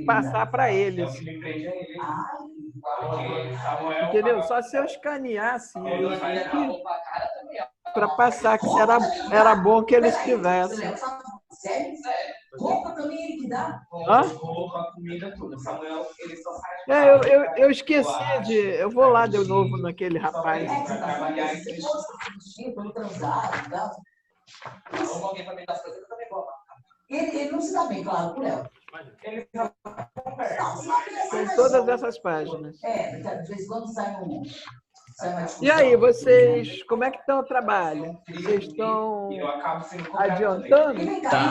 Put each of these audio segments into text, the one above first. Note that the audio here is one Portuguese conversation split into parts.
passar para eles. Entendeu? Só se eu escaneasse para passar, que era bom que eles tivessem. Roupa também ele que dá? Roupa, comida, tudo. Samuel, ele só faz... eu esqueci de... Eu vou lá de novo naquele rapaz. Ele não se dá bem, claro, com o Léo. Tem todas essas páginas. De vez em quando sai um... E aí, vocês, como é que estão o trabalho? Vocês estão adiantando? Tá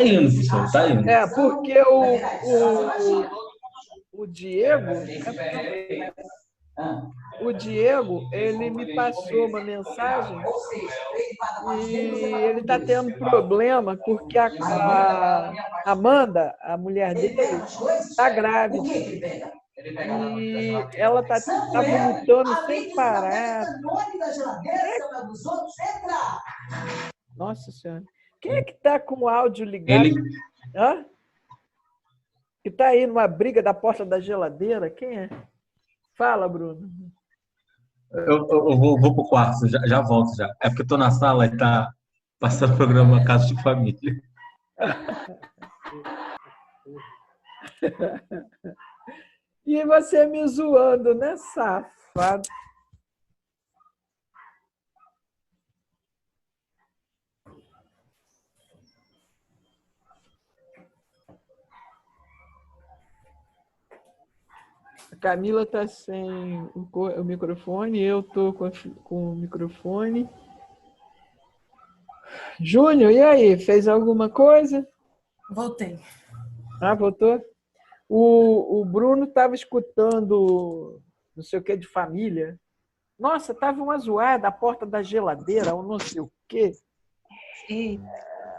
indo, professor, tá indo. Porque o Diego, ele me passou uma mensagem e ele está tendo problema porque a Amanda, a mulher dele, está grávida. E ela está vomitando sem parar. Nossa Senhora. Quem é que está com o áudio ligado? Hã? Que está aí numa briga da porta da geladeira? Quem é? Fala, Bruno. Eu vou pro quarto, já volto já. É porque eu tô na sala e tá passando o programa Casa de Família. E você me zoando, né, safado? A Camila está sem o microfone, eu estou com o microfone. Júnior, e aí? Fez alguma coisa? Voltei. Ah, voltou? O Bruno estava escutando não sei o que de família. Nossa, estava uma zoada a porta da geladeira, ou não sei o quê.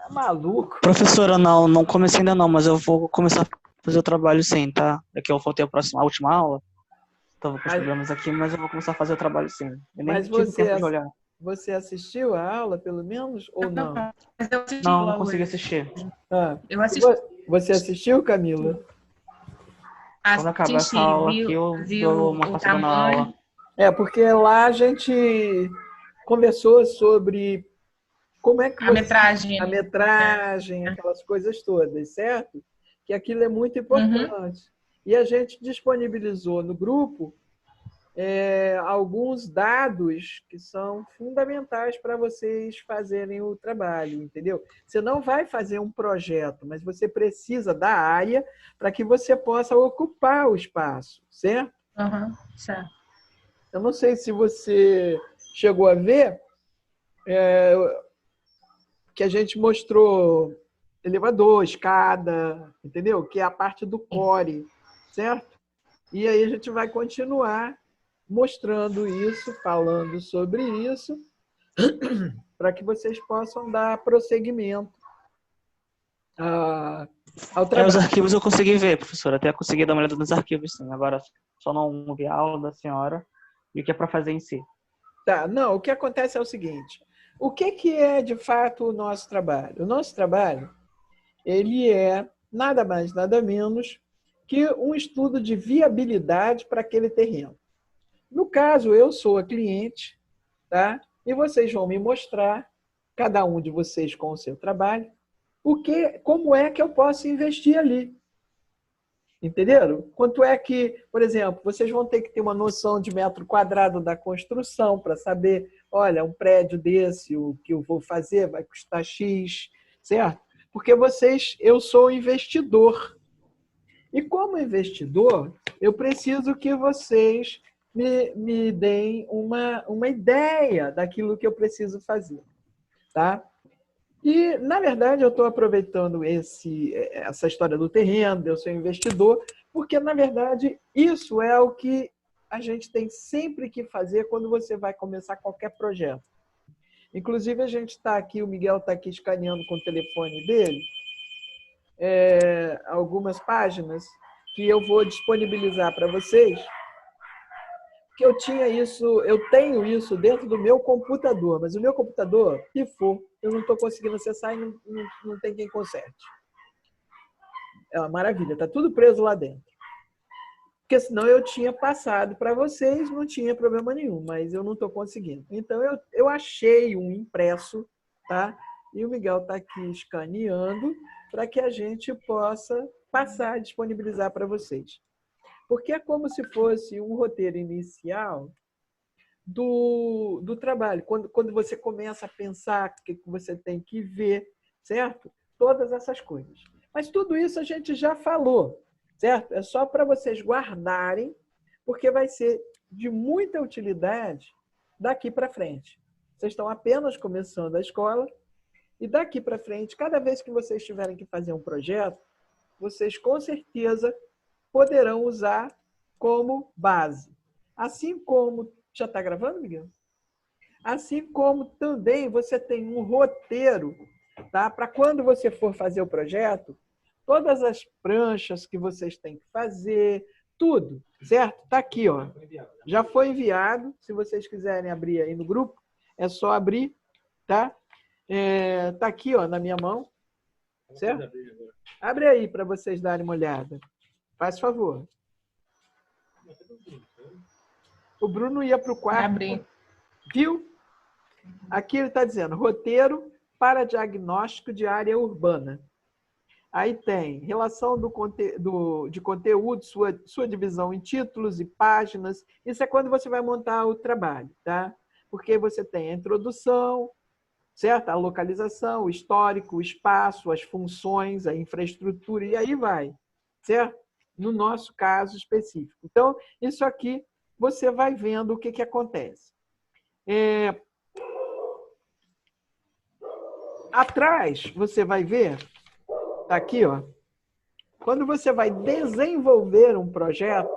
Maluco. Professora, não comecei ainda não, mas eu vou começar a fazer o trabalho sim, tá? Daqui eu voltei a última aula. Estava com os problemas aqui, mas eu vou começar a fazer o trabalho sim. Eu nem tive tempo de olhar. Você assistiu a aula, pelo menos, ou não? Não consegui assistir. Eu assisti. Você assistiu, Camila? Quando acabar essa aula aqui, eu dou uma passada na aula. Porque lá a gente conversou sobre como é que a metragem, aquelas coisas todas, certo? Que aquilo é muito importante. E a gente disponibilizou no grupo alguns dados que são fundamentais para vocês fazerem o trabalho, entendeu? Você não vai fazer um projeto, mas você precisa da área para que você possa ocupar o espaço, certo? Certo. Eu não sei se você chegou a ver que a gente mostrou elevador, escada, entendeu? Que é a parte do core, certo? E aí a gente vai continuar mostrando isso, falando sobre isso, para que vocês possam dar prosseguimento ao trabalho. Os arquivos eu consegui ver, professora, até consegui dar uma olhada nos arquivos, sim. Agora só não vi a aula da senhora e o que é para fazer em si. Tá, não, o que acontece é o seguinte, o que é de fato o nosso trabalho? O nosso trabalho, ele é nada mais, nada menos que um estudo de viabilidade para aquele terreno. No caso, eu sou a cliente, tá? E vocês vão me mostrar, cada um de vocês com o seu trabalho, como é que eu posso investir ali. Entenderam? Quanto é que, por exemplo, vocês vão ter que ter uma noção de metro quadrado da construção para saber, olha, um prédio desse, o que eu vou fazer vai custar X, certo? Porque eu sou investidor. E como investidor, eu preciso que vocês me deem uma ideia daquilo que eu preciso fazer, tá? E, na verdade, eu estou aproveitando essa história do terreno, eu sou investidor, porque, na verdade, isso é o que a gente tem sempre que fazer quando você vai começar qualquer projeto. Inclusive, a gente está aqui, o Miguel está aqui escaneando com o telefone dele, algumas páginas que eu vou disponibilizar para vocês, que eu tinha isso, eu tenho isso dentro do meu computador, mas o meu computador pifou. Eu não estou conseguindo acessar e não tem quem conserte. É uma maravilha, está tudo preso lá dentro. Porque senão eu tinha passado para vocês, não tinha problema nenhum, mas eu não estou conseguindo. Então, eu achei um impresso, tá? E o Miguel está aqui escaneando para que a gente possa passar, disponibilizar para vocês. Porque é como se fosse um roteiro inicial do trabalho. Quando você começa a pensar o que você tem que ver, certo? Todas essas coisas. Mas tudo isso a gente já falou, certo? É só para vocês guardarem, porque vai ser de muita utilidade daqui para frente. Vocês estão apenas começando a escola e daqui para frente, cada vez que vocês tiverem que fazer um projeto, vocês com certeza poderão usar como base. Assim como... Já está gravando, Miguel? Assim como também você tem um roteiro, tá? Para quando você for fazer o projeto, todas as pranchas que vocês têm que fazer, tudo, certo? Está aqui, ó. Já foi enviado. Se vocês quiserem abrir aí no grupo, é só abrir, tá? Está aqui, ó, na minha mão, certo? Abre aí para vocês darem uma olhada. Faz favor. O Bruno ia para o quarto. Abri. Viu? Aqui ele está dizendo, roteiro para diagnóstico de área urbana. Aí tem relação de conteúdo, sua divisão em títulos e páginas. Isso é quando você vai montar o trabalho, tá? Porque você tem a introdução, certo? A localização, o histórico, o espaço, as funções, a infraestrutura, e aí vai, certo? No nosso caso específico. Então, isso aqui você vai vendo o que acontece. Atrás, você vai ver, tá aqui, ó. Quando você vai desenvolver um projeto,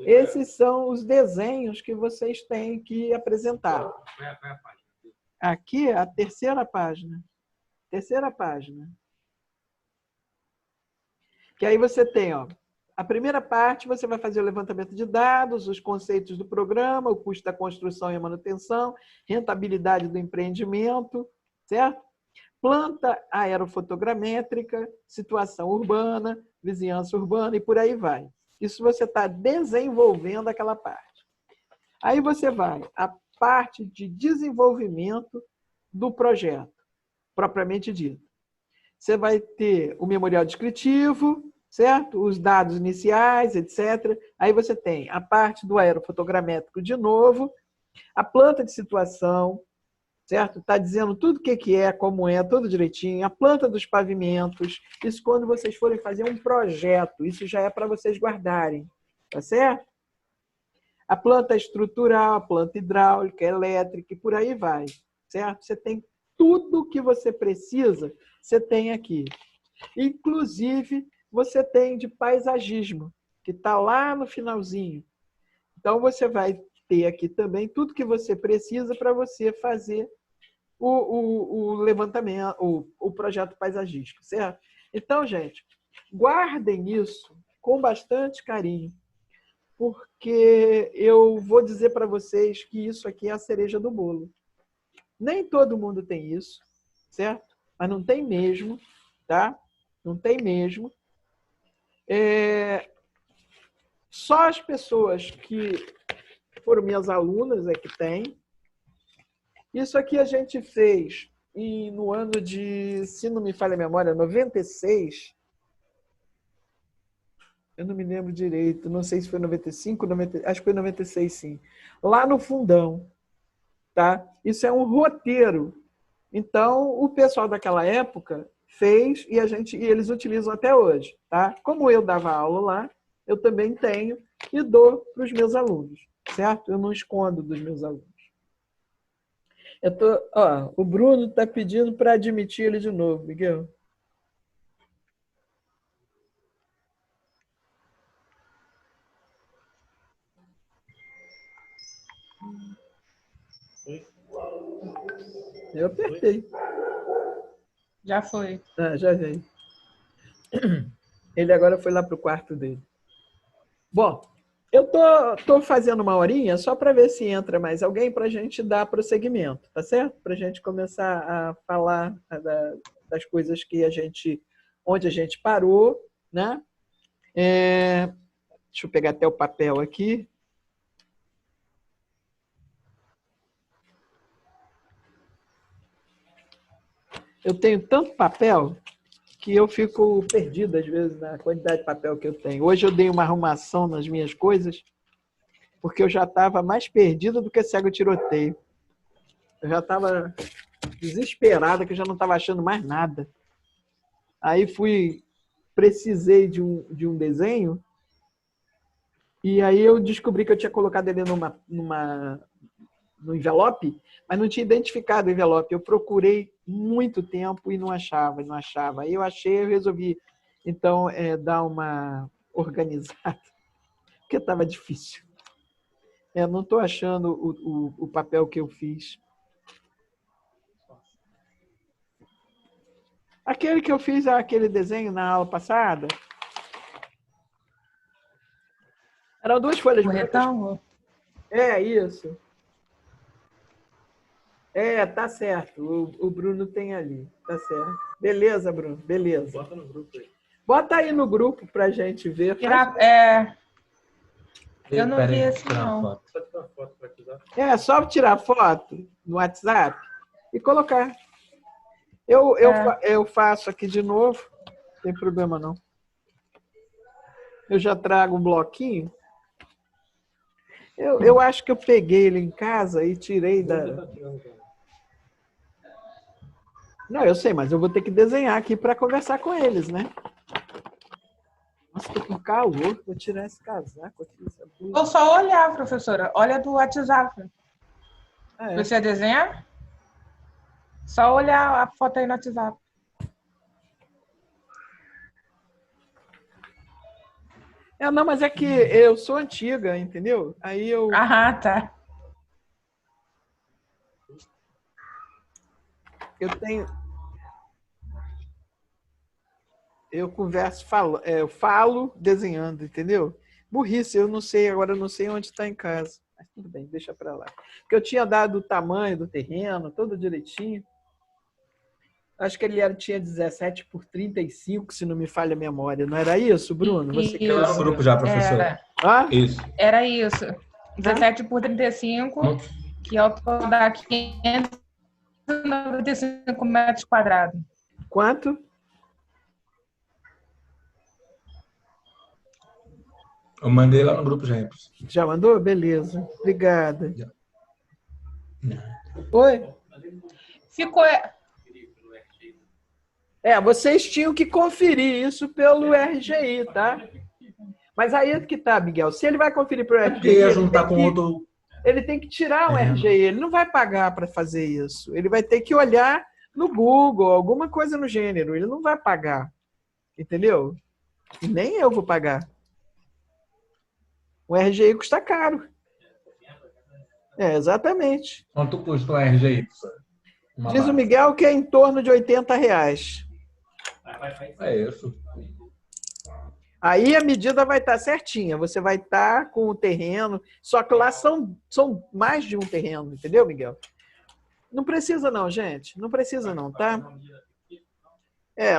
esses são os desenhos que vocês têm que apresentar. Aqui é a terceira página. Terceira página. Que aí você tem, ó, a primeira parte, você vai fazer o levantamento de dados, os conceitos do programa, o custo da construção e a manutenção, rentabilidade do empreendimento, certo? Planta aerofotogramétrica, situação urbana, vizinhança urbana e por aí vai. Isso você está desenvolvendo aquela parte. Aí você vai à parte de desenvolvimento do projeto, propriamente dito. Você vai ter o memorial descritivo, certo? Os dados iniciais, etc. Aí você tem a parte do aerofotogramétrico de novo, a planta de situação, certo? Está dizendo tudo o que é, como é, tudo direitinho. A planta dos pavimentos, isso quando vocês forem fazer um projeto, isso já é para vocês guardarem, tá certo? A planta estrutural, a planta hidráulica, elétrica e por aí vai, certo? Você tem tudo o que você precisa, você tem aqui. Inclusive, você tem de paisagismo, que está lá no finalzinho. Então, você vai ter aqui também tudo que você precisa para você fazer o levantamento, o projeto paisagístico, certo? Então, gente, guardem isso com bastante carinho, porque eu vou dizer para vocês que isso aqui é a cereja do bolo. Nem todo mundo tem isso, certo? Mas não tem mesmo, tá? Não tem mesmo. Só as pessoas que foram minhas alunas é que tem. Isso aqui a gente fez no ano de, se não me falha a memória, 96. Eu não me lembro direito, não sei se foi 95, acho que foi 96, sim. Lá no Fundão, tá? Isso é um roteiro. Então, o pessoal daquela época fez e eles utilizam até hoje, tá? Como eu dava aula lá, eu também tenho e dou para os meus alunos, certo? Eu não escondo dos meus alunos. O Bruno está pedindo para admitir ele de novo, Miguel. Eu apertei. Já foi. Já veio. Ele agora foi lá para o quarto dele. Bom, Eu tô fazendo uma horinha só para ver se entra mais alguém para a gente dar prosseguimento, tá certo? Para a gente começar a falar das coisas que onde a gente parou, né? Deixa eu pegar até o papel aqui. Eu tenho tanto papel que eu fico perdido, às vezes, na quantidade de papel que eu tenho. Hoje eu dei uma arrumação nas minhas coisas, porque eu já estava mais perdido do que cego tiroteio. Eu já estava desesperada, que eu já não estava achando mais nada. Aí precisei de um desenho, e aí eu descobri que eu tinha colocado ele no envelope, mas não tinha identificado o envelope. Eu procurei muito tempo e não achava. Aí eu achei, eu resolvi, então, dar uma organizada, porque estava difícil. Não estou achando o papel que eu fiz. Aquele que eu fiz, aquele desenho na aula passada, eram 2 folhas O brancas. retângulo? Isso. Tá certo. O Bruno tem ali. Tá certo. Beleza, Bruno. Beleza. Bota no grupo aí. Bota aí no grupo pra gente ver. Eu não vi esse, não. Só tirar foto no WhatsApp e colocar. Eu faço aqui de novo. Não tem problema, não. Eu já trago um bloquinho. Eu acho que eu peguei ele em casa e tirei da... Não, eu sei, mas eu vou ter que desenhar aqui para conversar com eles, né? Nossa, tô com calor. Vou tirar esse casaco aqui. Ou só olhar, professora. Olha do WhatsApp. Você desenhar? Só olhar a foto aí no WhatsApp. Não, mas é que eu sou antiga, entendeu? Aí eu... Tá. Eu converso, eu falo desenhando, entendeu? Burrice, eu não sei, agora eu não sei onde está em casa. Mas tudo bem, deixa para lá. Porque eu tinha dado o tamanho do terreno, tudo direitinho. Acho que ele tinha 17 por 35, se não me falha a memória. Não era isso, Bruno? Você Tá no grupo já, professor. Isso. Era isso. 17 por 35, que ao todo dá 595 metros quadrados. Quanto? Eu mandei lá no grupo já. Já mandou? Beleza. Obrigada. Oi? Ficou... vocês tinham que conferir isso pelo RGI, tá? Mas aí é que tá, Miguel. Se ele vai conferir pelo RGI, ia juntar com outro... ele tem que tirar o RGI. Ele não vai pagar para fazer isso. Ele vai ter que olhar no Google, alguma coisa no gênero. Ele não vai pagar. Entendeu? E nem eu vou pagar. O RGI custa caro. Exatamente. Quanto custa o RGI, professor? Diz o Miguel que é em torno de R$80. É isso. Aí a medida vai estar certinha. Você vai estar com o terreno. Só que lá são mais de um terreno, entendeu, Miguel? Não precisa não, gente. Não precisa não, tá?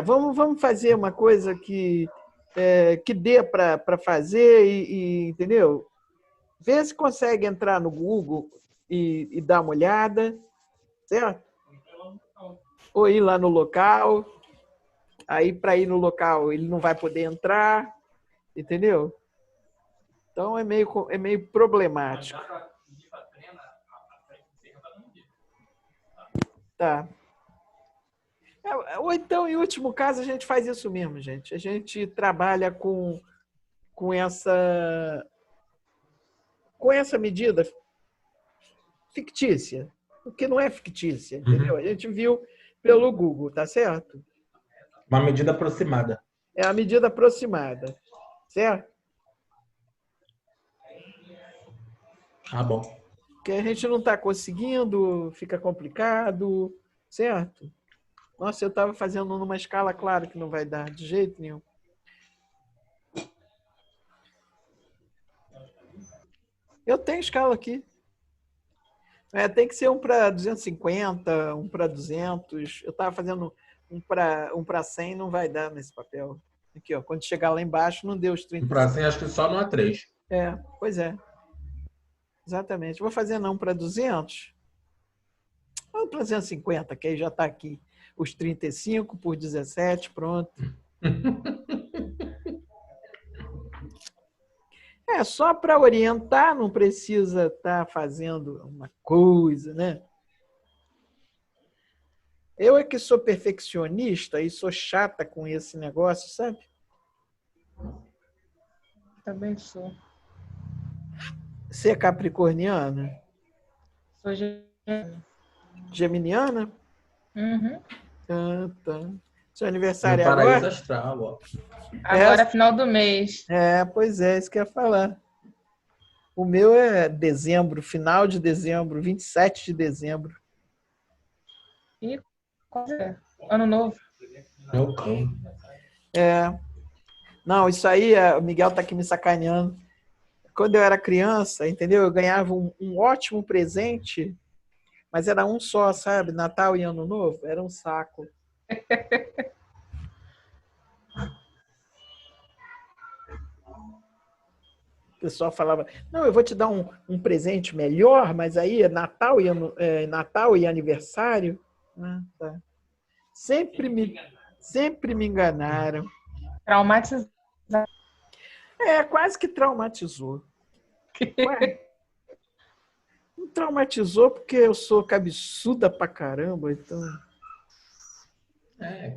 Vamos fazer uma coisa que dê para fazer entendeu? Vê se consegue entrar no Google e dar uma olhada, certo? Ou ir lá no local. Aí, para ir no local, ele não vai poder entrar, entendeu? Então, é meio problemático. Tá. Ou então, em último caso, a gente faz isso mesmo, gente. A gente trabalha com essa medida fictícia, porque não é fictícia, entendeu? A gente viu pelo Google, tá certo? Uma medida aproximada. É a medida aproximada, certo? Bom. Porque a gente não está conseguindo, fica complicado, certo? Nossa, eu estava fazendo numa escala, claro que não vai dar de jeito nenhum. Eu tenho escala aqui. Tem que ser um para 250, um para 200. Eu estava fazendo um para 100, não vai dar nesse papel. Aqui, ó, quando chegar lá embaixo, não deu os 30. Um para 100, acho que só no A3. Pois é. Exatamente. Vou fazer não para 200. Ou para 250, que aí já está aqui. Os 35 por 17, pronto. Só para orientar, não precisa estar fazendo uma coisa, né? Eu é que sou perfeccionista e sou chata com esse negócio, sabe? Também sou. Você é capricorniana? Sou geminiana. Geminiana? Uhum. Tá. Seu aniversário é paraíso agora? astral, ó. Agora é final do mês. Pois é, isso que eu ia falar. O meu é dezembro, final de dezembro, 27 de dezembro. E quase é. Ano novo. Meu cão. Não, isso aí, o Miguel tá aqui me sacaneando. Quando eu era criança, entendeu? Eu ganhava um ótimo presente, mas era um só, sabe? Natal e Ano Novo, era um saco. O pessoal falava, não, eu vou te dar um presente melhor, mas aí é Natal e aniversário. Tá. Sempre me enganaram. Traumatizado. Quase que traumatizou. Não traumatizou porque eu sou cabeçuda pra caramba, então...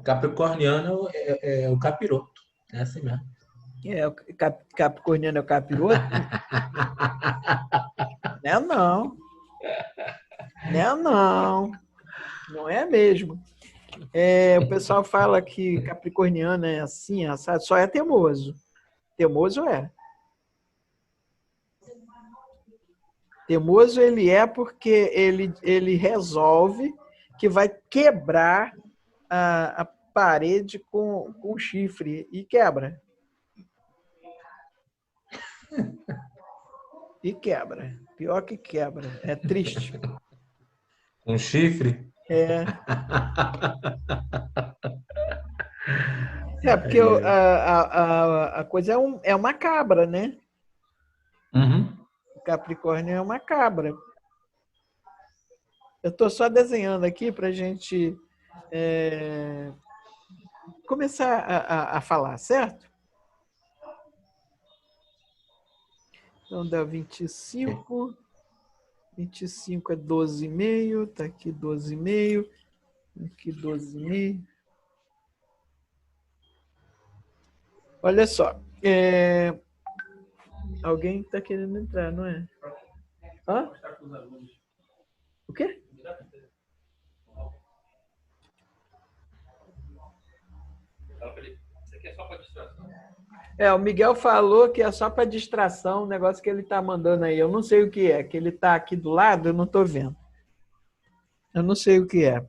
Capricorniano é o capiroto. É assim mesmo. O capricorniano é o capiroto? Não. Não é mesmo. O pessoal fala que capricorniano é assim, sabe? Só é teimoso. Teimoso é. Teimoso ele é porque ele resolve que vai quebrar a parede com chifre e quebra. E quebra. Pior que quebra. É triste. Com chifre? Porque a coisa é uma cabra, né? Uhum. O Capricórnio é uma cabra. Eu estou só desenhando aqui para a gente começar a falar, certo? Então dá 25. 25 é 12,5. Está aqui 12,5. Aqui 12,5. Olha só. Alguém está querendo entrar, não é? Hã? O quê? Isso aqui é só para distração. O Miguel falou que é só para distração, o negócio que ele está mandando aí. Eu não sei o que é, que ele está aqui do lado, eu não estou vendo. Eu não sei o que é.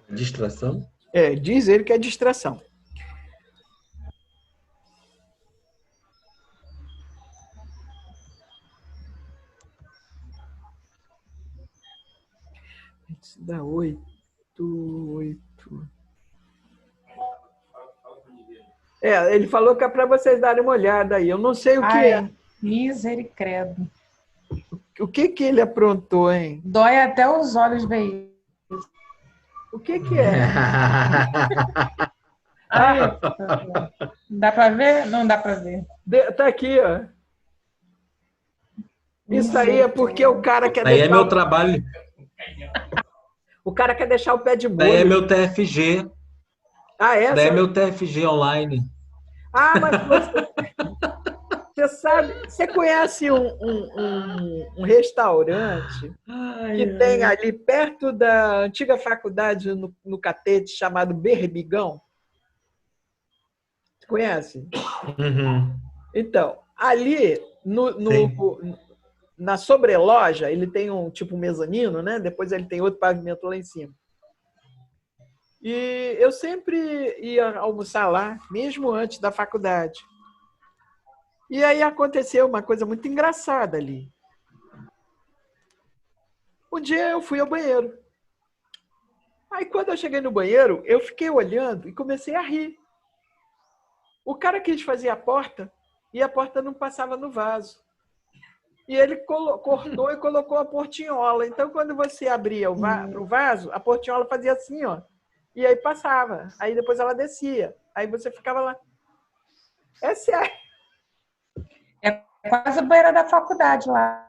Distração? Diz ele que é distração. Isso dá 8. Ele falou que é para vocês darem uma olhada aí. Eu não sei o que é. Misericredo. O que ele aprontou, hein? Dói até os olhos ver isso. O que é? Dá para ver? Não dá para ver. Tá aqui, ó. Isso aí é porque o cara quer deixar... Aí é meu trabalho. O cara quer deixar o pé de molho. Daí é meu TFG. Daí é meu TFG online. Mas você sabe... Você conhece um restaurante que tem ali perto da antiga faculdade no Catete chamado Berbigão? Você conhece? Uhum. Então, ali na sobreloja, ele tem um tipo mezanino, né? Depois ele tem outro pavimento lá em cima. E eu sempre ia almoçar lá, mesmo antes da faculdade. E aí aconteceu uma coisa muito engraçada ali. Um dia eu fui ao banheiro. Aí quando eu cheguei no banheiro, eu fiquei olhando e comecei a rir. O cara quis fazer a porta e a porta não passava no vaso. E ele cortou e colocou a portinhola. Então, quando você abria o vaso, a portinhola fazia assim, ó. E aí passava. Aí depois ela descia. Aí você ficava lá. É sério. É quase a banheira da faculdade lá.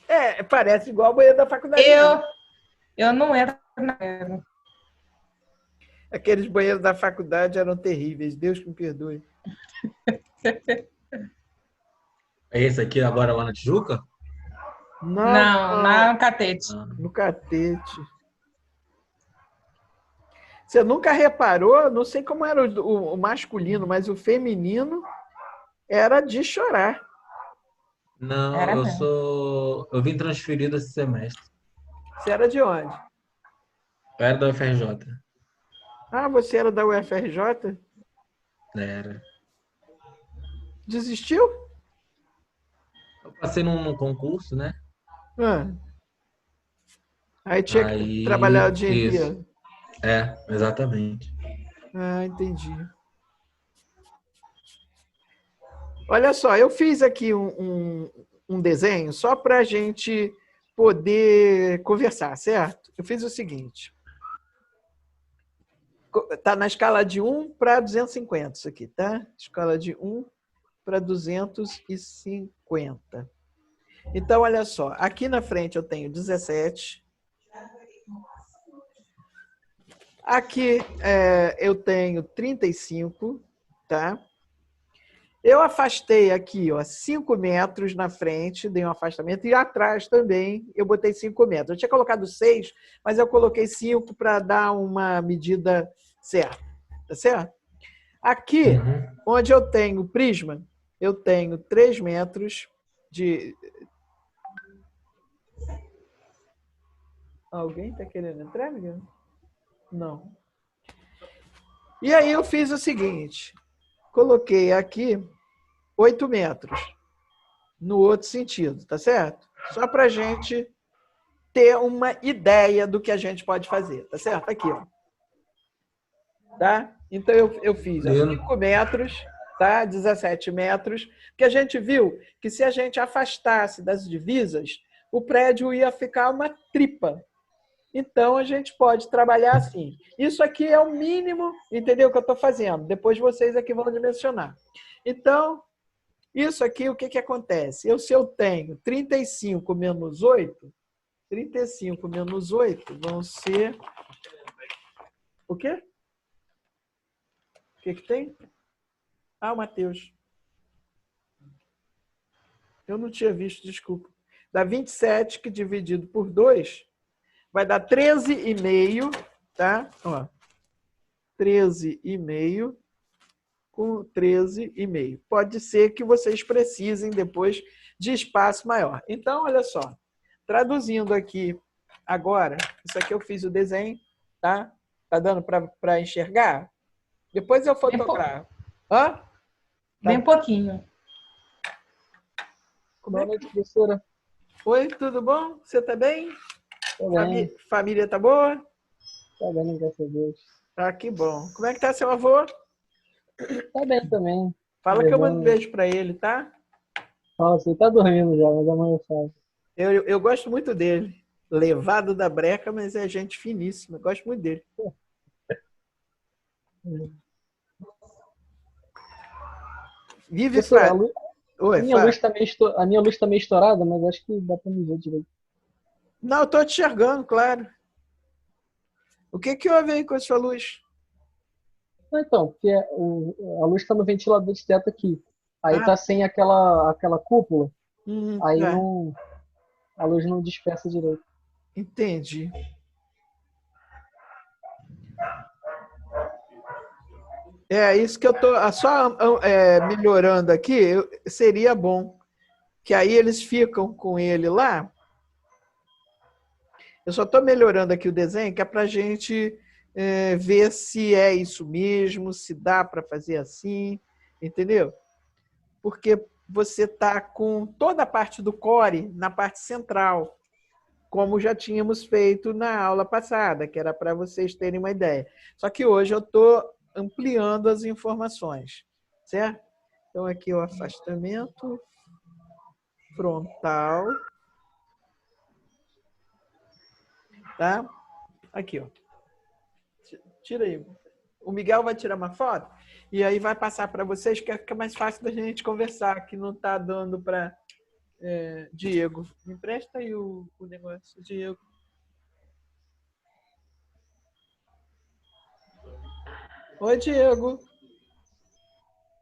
É, parece igual a banheira da faculdade. Eu não entro na banheira. Aqueles banheiros da faculdade eram terríveis. Deus que me perdoe. É esse aqui agora lá na Tijuca? Não, na Catete. No Catete. Você nunca reparou? Não sei como era o masculino, mas o feminino era de chorar. Não, eu vim transferido esse semestre. Você era de onde? Eu era da UFRJ. Ah, você era da UFRJ? Era. Desistiu? Eu passei num concurso, né? Aí tinha que trabalhar o dia inteiro. É, exatamente. Ah, entendi. Olha só, eu fiz aqui um desenho só para a gente poder conversar, certo? Eu fiz o seguinte. Está na escala de 1 para 250 isso aqui, tá? Escala de 1 para 250. Então, olha só. Aqui na frente eu tenho 17. Aqui eu tenho 35, tá? Eu afastei aqui, ó, 5 metros na frente, dei um afastamento, e atrás também eu botei 5 metros. Eu tinha colocado 6, mas eu coloquei 5 para dar uma medida certa, tá certo? Aqui, onde eu tenho o prisma, eu tenho 3 metros de... Alguém está querendo entrar, Miguel? Não. E aí eu fiz o seguinte, coloquei aqui 8 metros no outro sentido, tá certo? Só para a gente ter uma ideia do que a gente pode fazer, tá certo? Aqui, ó. Tá? Então eu fiz 5 metros, tá? 17 metros, porque a gente viu que se a gente afastasse das divisas, o prédio ia ficar uma tripa. Então, a gente pode trabalhar assim. Isso aqui é o mínimo, entendeu? Que eu estou fazendo. Depois vocês aqui vão dimensionar. Então, isso aqui, o que, que acontece? Se eu tenho 35 menos 8, 35 menos 8 vão ser... O quê? O que, que tem? Ah, o Matheus. Eu não tinha visto, desculpa. Dá 27, que dividido por 2... vai dar 13,5, tá? Ó, 13,5 com 13,5. Pode ser que vocês precisem depois de espaço maior. Então, olha só. Traduzindo aqui agora, isso aqui eu fiz o desenho, tá? Tá dando para enxergar? Depois eu fotografo. Hã? Bem pouquinho. Boa noite, professora. Oi, tudo bom? Você tá bem? Família tá boa? Tá bem, graças a Deus. Ah, que bom. Como é que tá seu avô? Tá bem também. Fala que eu mando um beijo pra ele, tá? Nossa, ele tá dormindo já, mas amanhã eu falo. Eu gosto muito dele. Levado da breca, mas é gente finíssima. Gosto muito dele. Vive Professor, Oi, a minha luz tá meio estourada, mas acho que dá pra me ver direito. Não, eu tô te enxergando, claro. O que que houve aí com a sua luz? Então, porque a luz está no ventilador de teto aqui. Aí tá sem aquela cúpula. Aí a luz não dispersa direito. Entendi. Isso que eu tô só melhorando aqui, seria bom. Que aí eles ficam com ele lá. Eu só estou melhorando aqui o desenho, que é para a gente ver se é isso mesmo, se dá para fazer assim, entendeu? porque você está com toda a parte do core na parte central, como já tínhamos feito na aula passada, que era para vocês terem uma ideia. Só que hoje eu estou ampliando as informações, certo? Então, aqui o afastamento frontal. Tá? Aqui, ó. Tira aí. O Miguel vai tirar uma foto e aí vai passar para vocês, que fica mais fácil da gente conversar, que não está dando para... Diego, me empresta aí o negócio, Diego. Oi, Diego.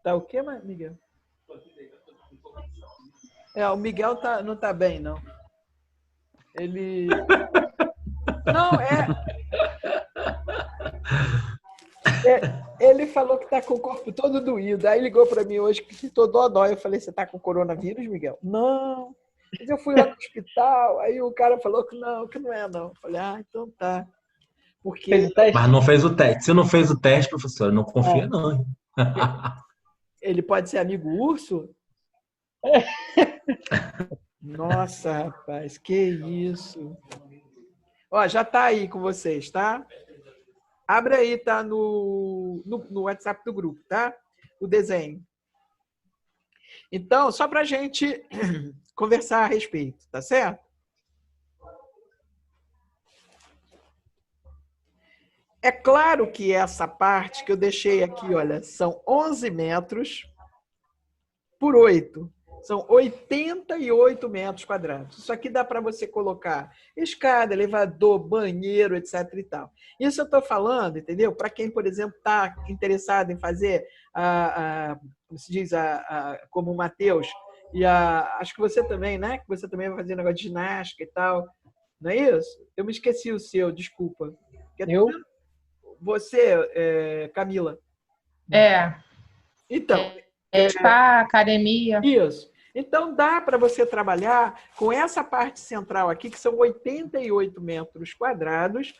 Tá o quê, Miguel? O Miguel não tá bem, não. Ele... Não, ele falou que tá com o corpo todo doído. Aí ligou para mim hoje que tô dodói. Eu falei, você tá com coronavírus, Miguel? Não. Mas eu fui lá no hospital. Aí o cara falou que não é, não. Eu falei, então tá. Porque... Mas não fez o teste. Se não fez o teste, professor, não confia, não. Ele pode ser amigo urso? Nossa, rapaz, que isso. Ó, já tá aí com vocês, tá? Abre aí, tá no WhatsApp do grupo, tá? O desenho. Então, só para a gente conversar a respeito, tá certo? É claro que essa parte que eu deixei aqui, olha, são 11 metros por 8. São 88 metros quadrados. Isso aqui dá para você colocar escada, elevador, banheiro, etc. e tal. Isso eu estou falando, entendeu? Para quem, por exemplo, está interessado em fazer, como se diz, como o Matheus, e acho que você também, né? Que você também vai fazer negócio de ginástica e tal. Não é isso? Eu me esqueci o seu, desculpa. Eu? Você, Camila. Então... Spa, academia. Isso. Então, dá para você trabalhar com essa parte central aqui, que são 88 metros quadrados,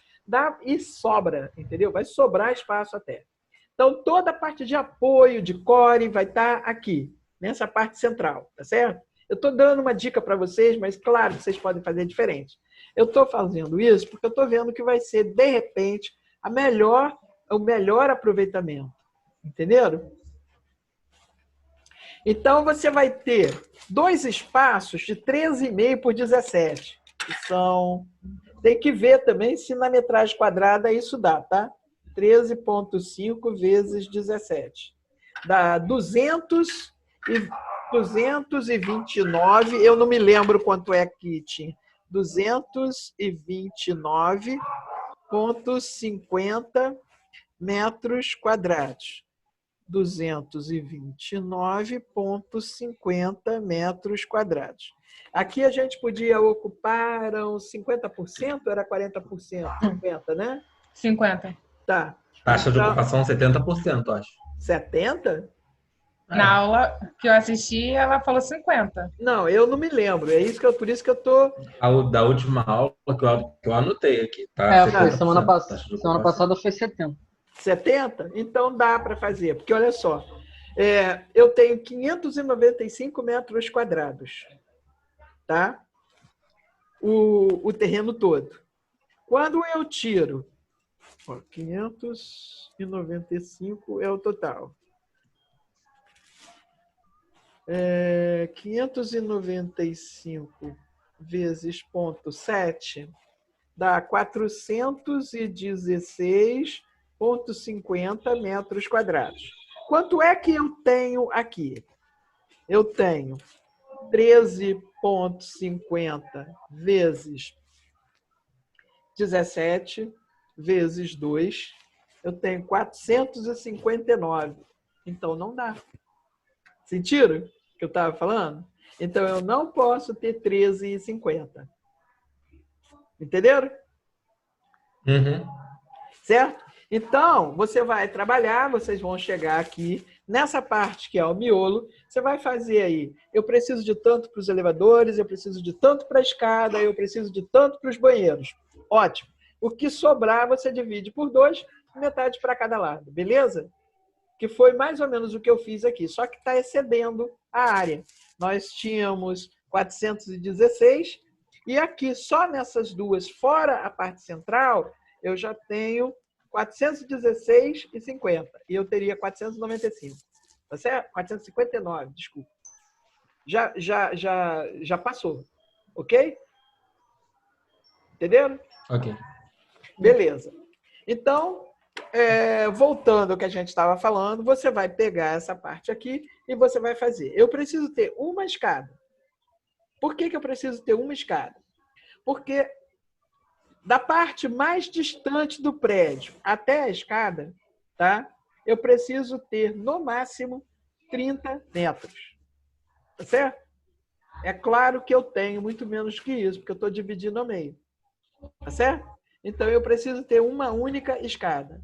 e sobra, entendeu? Vai sobrar espaço até. Então, toda a parte de apoio, de core, vai estar aqui, nessa parte central, tá certo? Eu estou dando uma dica para vocês, mas claro que vocês podem fazer diferente. Eu estou fazendo isso porque eu estou vendo que vai ser, de repente, o melhor aproveitamento. Entenderam? Então, você vai ter 2 espaços de 13,5 por 17. Que são... Tem que ver também se na metragem quadrada isso dá, tá? 13,5 vezes 17. Dá 229, eu não me lembro quanto é que tinha. 229,50 metros quadrados. 229,50 metros quadrados. Aqui a gente podia ocupar uns 50%, era 40%? 50%, né? 50%. Tá. Taxa de ocupação 70%, acho. 70%? Na aula que eu assisti, ela falou 50%. Não, eu não me lembro. Por isso que eu estou... Da última aula que eu anotei aqui. Tá? Foi semana passada foi 70%. 70? Então dá para fazer, porque olha só, eu tenho 595 metros quadrados, tá? O terreno todo. Quando eu tiro, 595 é o total. 595 vezes 0,7 dá 416,50 metros quadrados. Quanto é que eu tenho aqui? Eu tenho 13,50 vezes 17 vezes 2. Eu tenho 459. Então, não dá. Sentiram o que eu estava falando? Então, eu não posso ter 13,50. Entenderam? Uhum. Certo? Então, você vai trabalhar, vocês vão chegar aqui, nessa parte que é o miolo, você vai fazer aí, eu preciso de tanto para os elevadores, eu preciso de tanto para a escada, eu preciso de tanto para os banheiros. Ótimo. O que sobrar, você divide por 2, metade para cada lado, beleza? que foi mais ou menos o que eu fiz aqui, só que está excedendo a área. Nós tínhamos 416 e aqui, só nessas duas, fora a parte central, eu já tenho 416,50 e eu teria 495. Tá certo? 459, desculpa. Já passou. Ok? Entenderam? Ok. Beleza. Então, voltando ao que a gente estava falando, você vai pegar essa parte aqui e você vai fazer. Eu preciso ter uma escada. Por que eu preciso ter uma escada? Porque da parte mais distante do prédio até a escada, tá? Eu preciso ter, no máximo, 30 metros. Tá certo? É claro que eu tenho muito menos que isso, porque eu estou dividindo ao meio. Tá certo? Então, eu preciso ter uma única escada.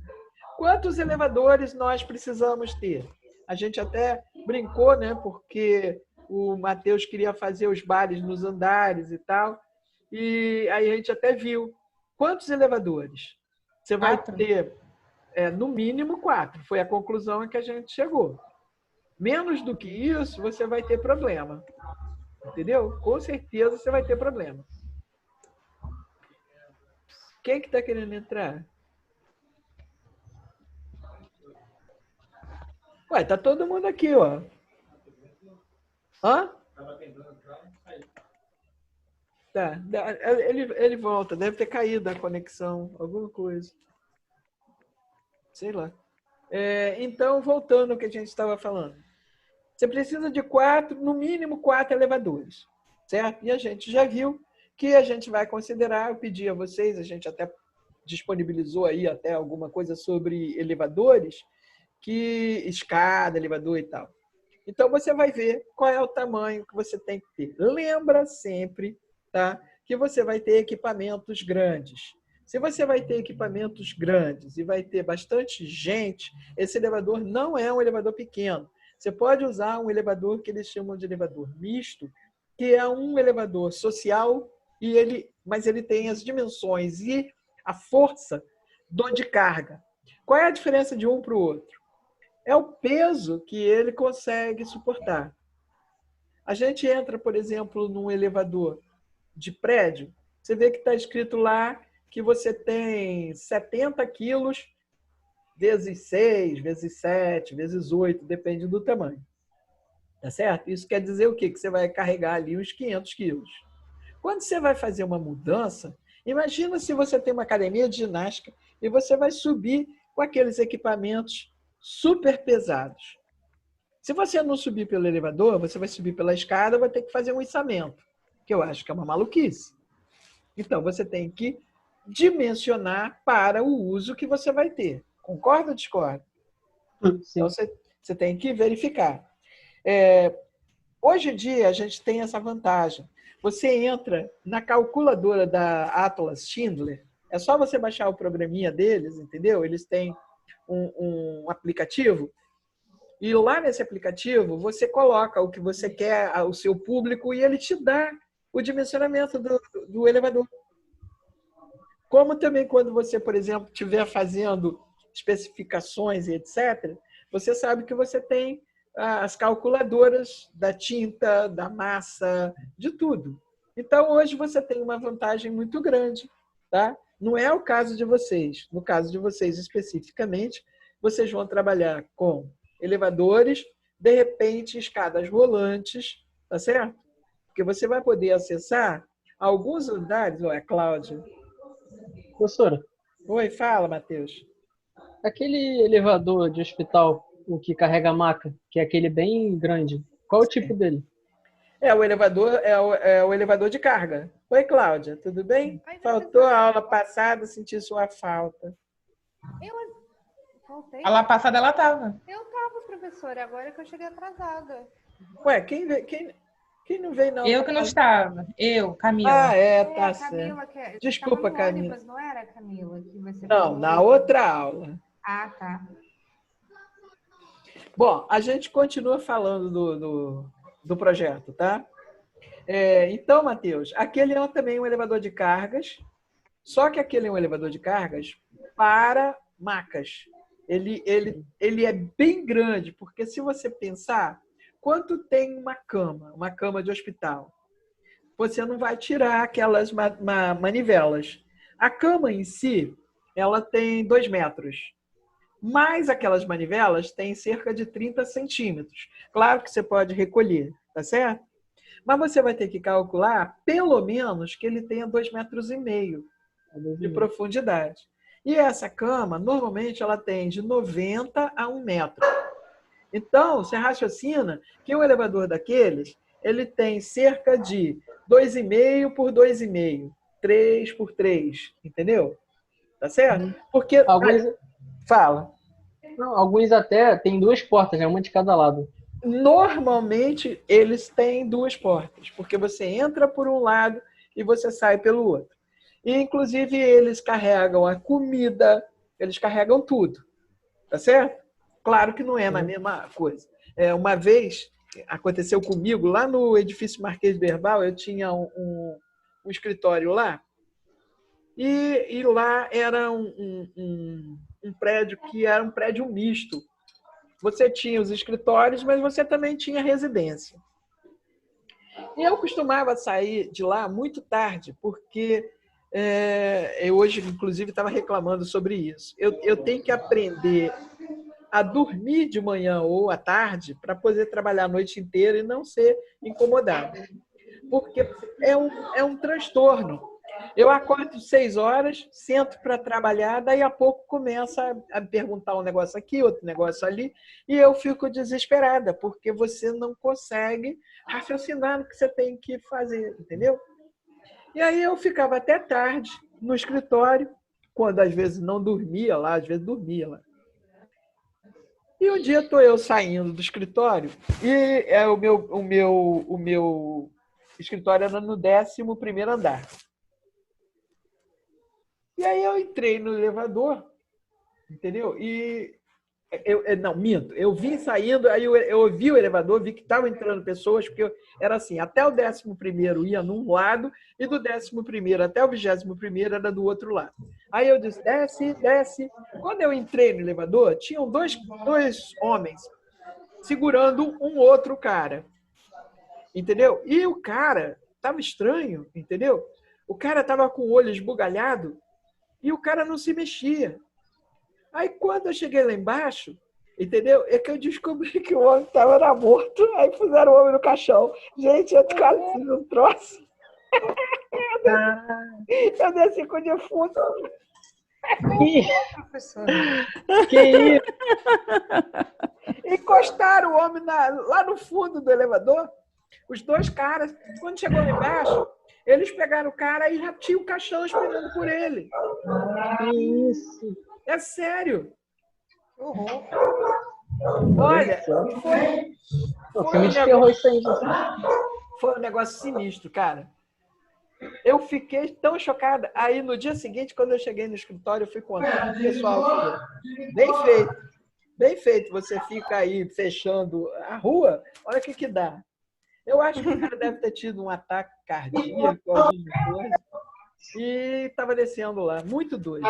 Quantos elevadores nós precisamos ter? A gente até brincou, né? Porque o Matheus queria fazer os bares nos andares e tal. E aí a gente até viu. Quantos elevadores? Você vai 4. ter, no mínimo, 4. Foi a conclusão a que a gente chegou. Menos do que isso, você vai ter problema. Entendeu? Com certeza você vai ter problema. Quem que está querendo entrar? Ué, tá todo mundo aqui, ó. Hã? Tá. Ele volta. Deve ter caído a conexão. Alguma coisa. Sei lá. Então, voltando ao que a gente estava falando. Você precisa de 4, no mínimo 4 elevadores. Certo? E a gente já viu que a gente vai considerar, eu pedi a vocês, a gente até disponibilizou aí até alguma coisa sobre elevadores, que escada, elevador e tal. Então, você vai ver qual é o tamanho que você tem que ter. Lembra sempre, tá, que você vai ter equipamentos grandes. Se você vai ter equipamentos grandes e vai ter bastante gente, esse elevador não é um elevador pequeno. Você pode usar um elevador que eles chamam de elevador misto, que é um elevador social, mas ele tem as dimensões e a força de carga. Qual é a diferença de um para o outro? É o peso que ele consegue suportar. A gente entra, por exemplo, num elevador de prédio, você vê que está escrito lá que você tem 70 quilos vezes 6, vezes 7, vezes 8, depende do tamanho. Tá certo? Isso quer dizer o quê? Que você vai carregar ali uns 500 quilos. Quando você vai fazer uma mudança, imagina se você tem uma academia de ginástica e você vai subir com aqueles equipamentos super pesados. Se você não subir pelo elevador, você vai subir pela escada, vai ter que fazer um içamento, que eu acho que é uma maluquice. Então, você tem que dimensionar para o uso que você vai ter. Concorda ou discorda? Sim. Então, você tem que verificar. Hoje em dia, a gente tem essa vantagem. Você entra na calculadora da Atlas Schindler, é só você baixar o programinha deles, entendeu? Eles têm um aplicativo, e lá nesse aplicativo você coloca o que você quer, o seu público, e ele te dá o dimensionamento do elevador. Como também quando você, por exemplo, estiver fazendo especificações e etc., você sabe que você tem as calculadoras da tinta, da massa, de tudo. Então, hoje você tem uma vantagem muito grande, tá? Não é o caso de vocês. No caso de vocês, especificamente, vocês vão trabalhar com elevadores, de repente, escadas rolantes, tá certo? Porque você vai poder acessar alguns andares. Olha, Cláudia. Professora. Oi, fala, Matheus. Aquele elevador de hospital, o que carrega a maca, que é aquele bem grande, qual é o tipo dele? O elevador é o elevador de carga. Oi, Cláudia, tudo bem? Faltou a aula passada, senti sua falta. Eu voltei. A aula passada ela estava. Eu estava, professora, agora que eu cheguei atrasada. Ué, quem não veio, não? Eu que não estava. Eu, Camila. Tá Camila, certo. Desculpa, Camila. Ônibus, não era, Camila? Que você não, na outra aula. Ah, tá. Bom, a gente continua falando do projeto, tá? Então, Matheus, aquele é também um elevador de cargas, só que aquele é um elevador de cargas para macas. ele é bem grande, porque se você pensar, quanto tem uma cama de hospital, você não vai tirar aquelas manivelas. A cama em si, ela tem 2 metros. Mas aquelas manivelas têm cerca de 30 centímetros. Claro que você pode recolher, tá certo? Mas você vai ter que calcular, pelo menos, que ele tenha 2,5 metros de profundidade. E essa cama, normalmente, ela tem de 90 a 1 metro. Então, você raciocina que um elevador daqueles, ele tem cerca de 2,5 por 2,5, 3 por 3, entendeu? Tá certo? Porque... Fala. Não, alguns até têm 2 portas, né? Uma de cada lado. Normalmente, eles têm 2 portas, porque você entra por um lado e você sai pelo outro. E, inclusive, eles carregam a comida, eles carregam tudo. Tá certo? Claro que não é na mesma coisa. Uma vez, aconteceu comigo, lá no edifício Marquês de Berbal, eu tinha um escritório lá, e lá era um prédio que era um prédio misto. Você tinha os escritórios, mas você também tinha residência. E eu costumava sair de lá muito tarde, porque eu hoje, inclusive, estava reclamando sobre isso. Eu tenho que aprender a dormir de manhã ou à tarde para poder trabalhar a noite inteira e não ser incomodado. Porque é um transtorno. Eu acordo 6 horas, sento para trabalhar, daí a pouco começa a perguntar um negócio aqui, outro negócio ali, e eu fico desesperada, porque você não consegue raciocinar no que você tem que fazer, entendeu? E aí eu ficava até tarde no escritório, quando às vezes não dormia lá, às vezes dormia lá. E um dia estou eu saindo do escritório, e o meu escritório era no 11º andar. E aí eu entrei no elevador, entendeu? E não, minto. Eu vim saindo, aí eu ouvi o elevador, vi que estavam entrando pessoas, porque era assim, até o 11º ia num lado e do 11º até o 21º era do outro lado. Aí eu disse, desce, desce. Quando eu entrei no elevador, tinham dois homens segurando um outro cara, entendeu? E o cara estava estranho, entendeu? O cara estava com o olho esbugalhado e o cara não se mexia. Aí, quando eu cheguei lá embaixo, entendeu? É que eu descobri que o homem estava morto. Aí puseram o homem no caixão. Gente, eu quase fiz um troço. Eu desci com o defunto. Que isso? Encostaram o homem lá no fundo do elevador. Os 2 caras, quando chegou lá embaixo, eles pegaram o cara e já tinha o caixão esperando por ele. Que isso? É sério. Uhum. Olha, filme de terror isso aí, gente. Foi um negócio sinistro, cara. Eu fiquei tão chocada. Aí, no dia seguinte, quando eu cheguei no escritório, eu fui contar pro pessoal. Bem feito. Bem feito. Você fica aí fechando a rua, olha o que dá. Eu acho que o cara deve ter tido um ataque cardíaco, alguma coisa. E estava descendo lá. Muito doido.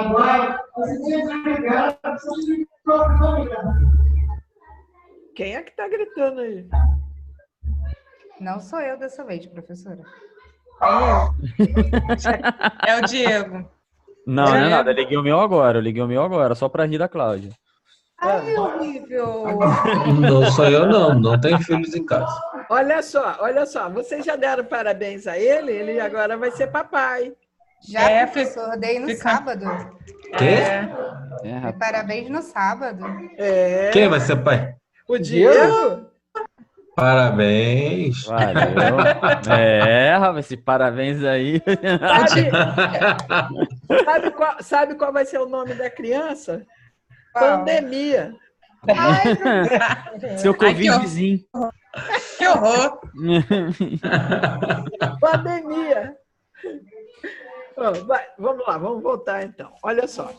Quem é que está gritando aí? Não sou eu dessa vez, professora. É o Diego. Não, não é nada. Eu liguei o meu agora, só para rir da Cláudia. Ai, horrível. Não sou eu, não tenho filhos em casa. Olha só, vocês já deram parabéns a ele agora vai ser papai. Já, professor, dei no sábado. Quê? Parabéns no sábado. Quem vai ser pai? O Diego? Parabéns. Valeu. Rapaz, esse parabéns aí. Sabe qual vai ser o nome da criança? Qual? Pandemia. Seu Covidzinho. Que horror. Pandemia. Vamos lá, vamos voltar então. Olha só.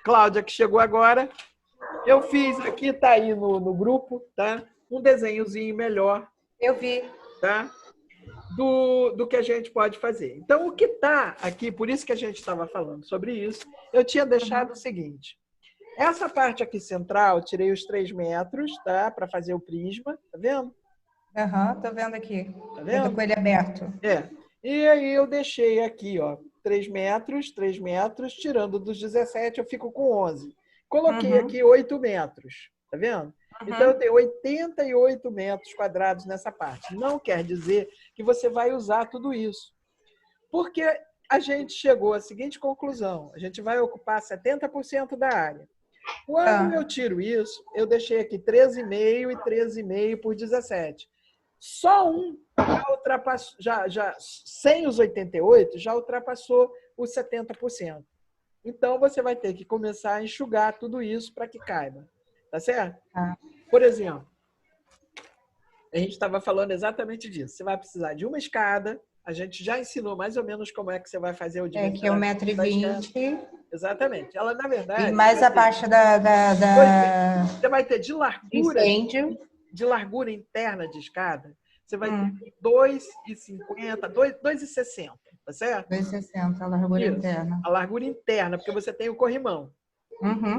Cláudia, que chegou agora, eu fiz aqui, tá aí no grupo, tá? Um desenhozinho melhor. Eu vi. Tá? Do que a gente pode fazer. Então, o que tá aqui, por isso que a gente estava falando sobre isso, eu tinha deixado o seguinte. Essa parte aqui central, tirei os 3 metros, tá? Para fazer o prisma, tá vendo? Aham, tô vendo aqui. Tá Eu vendo? tô com ele aberto. E aí eu deixei aqui, ó, 3 metros, tirando dos 17, eu fico com 11. Coloquei aqui 8 metros, tá vendo? Então, eu tenho 88 metros quadrados nessa parte. Não quer dizer que você vai usar tudo isso. Porque a gente chegou à seguinte conclusão. A gente vai ocupar 70% da área. Quando eu tiro isso, eu deixei aqui 13,5 e 13,5 por 17. Só um já ultrapassou, sem os 88, já ultrapassou os 70%. Então, você vai ter que começar a enxugar tudo isso para que caiba. Tá certo? Por exemplo, a gente estava falando exatamente disso. Você vai precisar de uma escada. A gente já ensinou mais ou menos como é que você vai fazer o dimensionamento. Que é 1,20 m. Exatamente. Ela, na verdade... E mais a parte Você vai ter de largura interna de escada, você vai ter 2,50, 2,60, tá certo? 2,60 a largura interna. A largura interna, porque você tem o corrimão.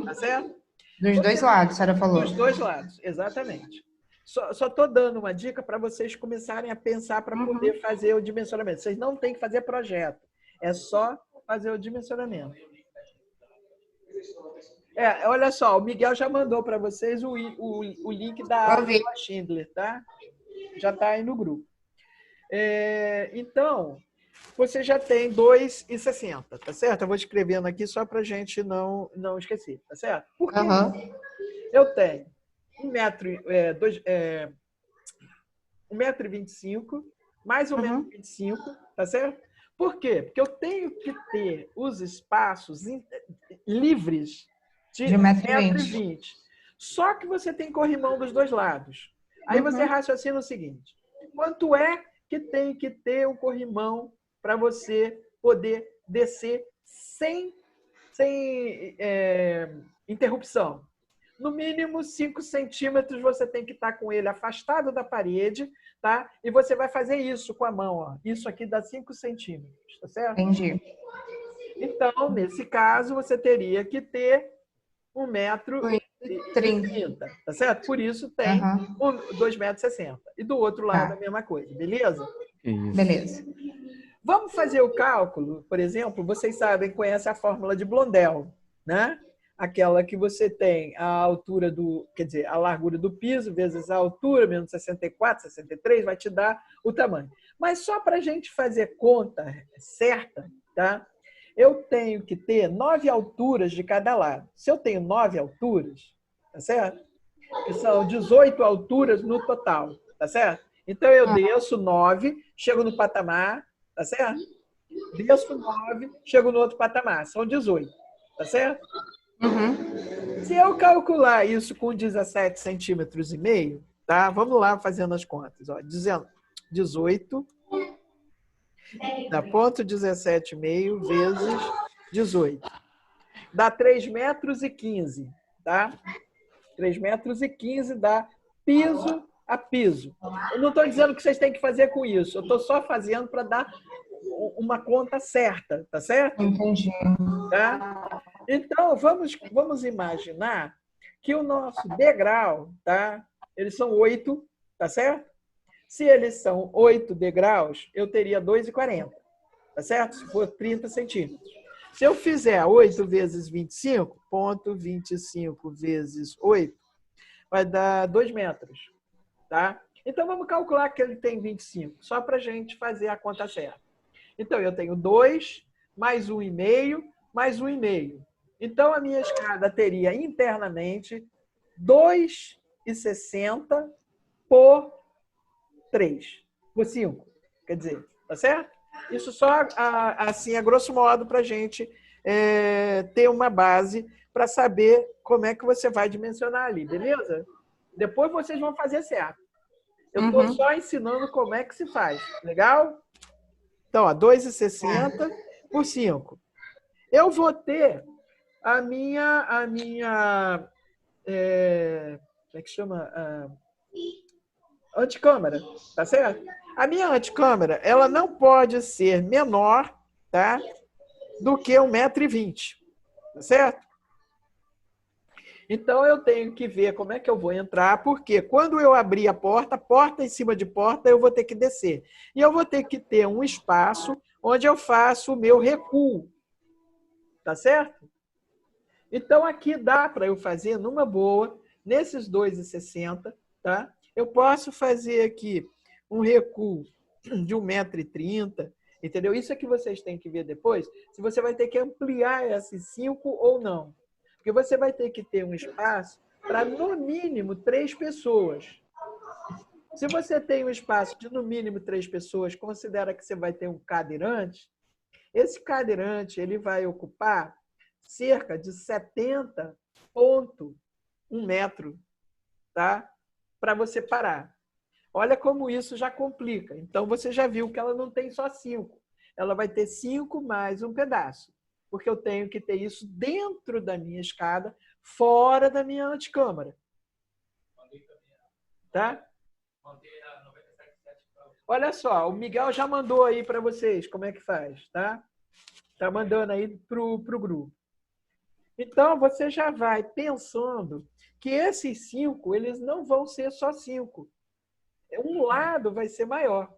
Tá certo? Dos dois lados, a senhora falou. Dos dois lados, exatamente. Só estou dando uma dica para vocês começarem a pensar para poder fazer o dimensionamento. Vocês não têm que fazer projeto. É só fazer o dimensionamento. Olha só, o Miguel já mandou para vocês o link da aula do Schindler, tá? Já está aí no grupo. Então, você já tem 2,60, tá certo? Eu vou escrevendo aqui só para a gente não esquecer, tá certo? Por quê? Eu tenho 1,25 m, mais ou menos 25, tá certo? Por quê? Porque eu tenho que ter os espaços livres de 1,20 m. Só que você tem corrimão dos dois lados. Aí você raciocina o seguinte: quanto é que tem que ter um corrimão para você poder descer sem interrupção? No mínimo 5 centímetros você tem que estar com ele afastado da parede, tá? E você vai fazer isso com a mão, ó. Isso aqui dá 5 centímetros, tá certo? Entendi. Então, nesse caso, você teria que ter 1,30 m, tá certo? Por isso tem 2,60 m. E do outro lado a mesma coisa, beleza? Beleza. Vamos fazer o cálculo, por exemplo, vocês sabem, conhecem a fórmula de Blondel, né? Aquela que você tem a altura a largura do piso vezes a altura, menos 64, 63, vai te dar o tamanho. Mas só para a gente fazer conta certa, tá? Eu tenho que ter 9 alturas de cada lado. Se eu tenho 9 alturas, tá certo? Que são 18 alturas no total, tá certo? Então, eu desço 9, chego no patamar, tá certo? Desço 9, chego no outro patamar, são 18, tá certo? Se eu calcular isso com 17,5 centímetros, tá? Vamos lá fazendo as contas. Ó. 18 dá ponto 17,5 vezes 18. Dá 3,15 metros, tá? 3,15 metros dá piso a piso. Eu não estou dizendo o que vocês têm que fazer com isso. Eu estou só fazendo para dar uma conta certa, tá certo? Entendi. Tá? Então, vamos imaginar que o nosso degrau, tá? Eles são 8, tá certo? Se eles são 8 degraus, eu teria 2,40, tá certo? Se for 30 centímetros. Se eu fizer 8 vezes 25, ponto 25 vezes 8, vai dar 2 metros, tá? Então, vamos calcular que ele tem 25, só para a gente fazer a conta certa. Então, eu tenho 2, mais 1,5, mais 1,5. Então, a minha escada teria internamente 2,60 por 3, por 5. Quer dizer, tá certo? Isso só, assim, a grosso modo, para a gente ter uma base para saber como é que você vai dimensionar ali, beleza? Depois vocês vão fazer certo. Eu estou só ensinando como é que se faz. Legal? Então, ó, 2,60 por 5. Eu vou ter a minha como é que chama? Anticâmara, tá certo? A minha anticâmara, ela não pode ser menor, tá? Do que 1,20 m, tá certo? Então, eu tenho que ver como é que eu vou entrar, porque quando eu abrir a porta em cima de porta, eu vou ter que descer. E eu vou ter que ter um espaço onde eu faço o meu recuo. Tá certo? Então, aqui dá para eu fazer numa boa, nesses 2,60, tá? Eu posso fazer aqui um recuo de 1,30 m, entendeu? Isso é que vocês têm que ver depois, se você vai ter que ampliar esses 5 ou não. Porque você vai ter que ter um espaço para, no mínimo, 3 pessoas. Se você tem um espaço de, no mínimo, 3 pessoas, considera que você vai ter um cadeirante. Esse cadeirante ele vai ocupar cerca de 70,1 metro, tá? Para você parar. Olha como isso já complica. Então, você já viu que ela não tem só 5. Ela vai ter 5 mais um pedaço. Porque eu tenho que ter isso dentro da minha escada, fora da minha antecâmara. Tá? Olha só, o Miguel já mandou aí para vocês como é que faz, tá? Tá mandando aí pro grupo. Então, você já vai pensando que esses 5, eles não vão ser só 5. Um lado vai ser maior.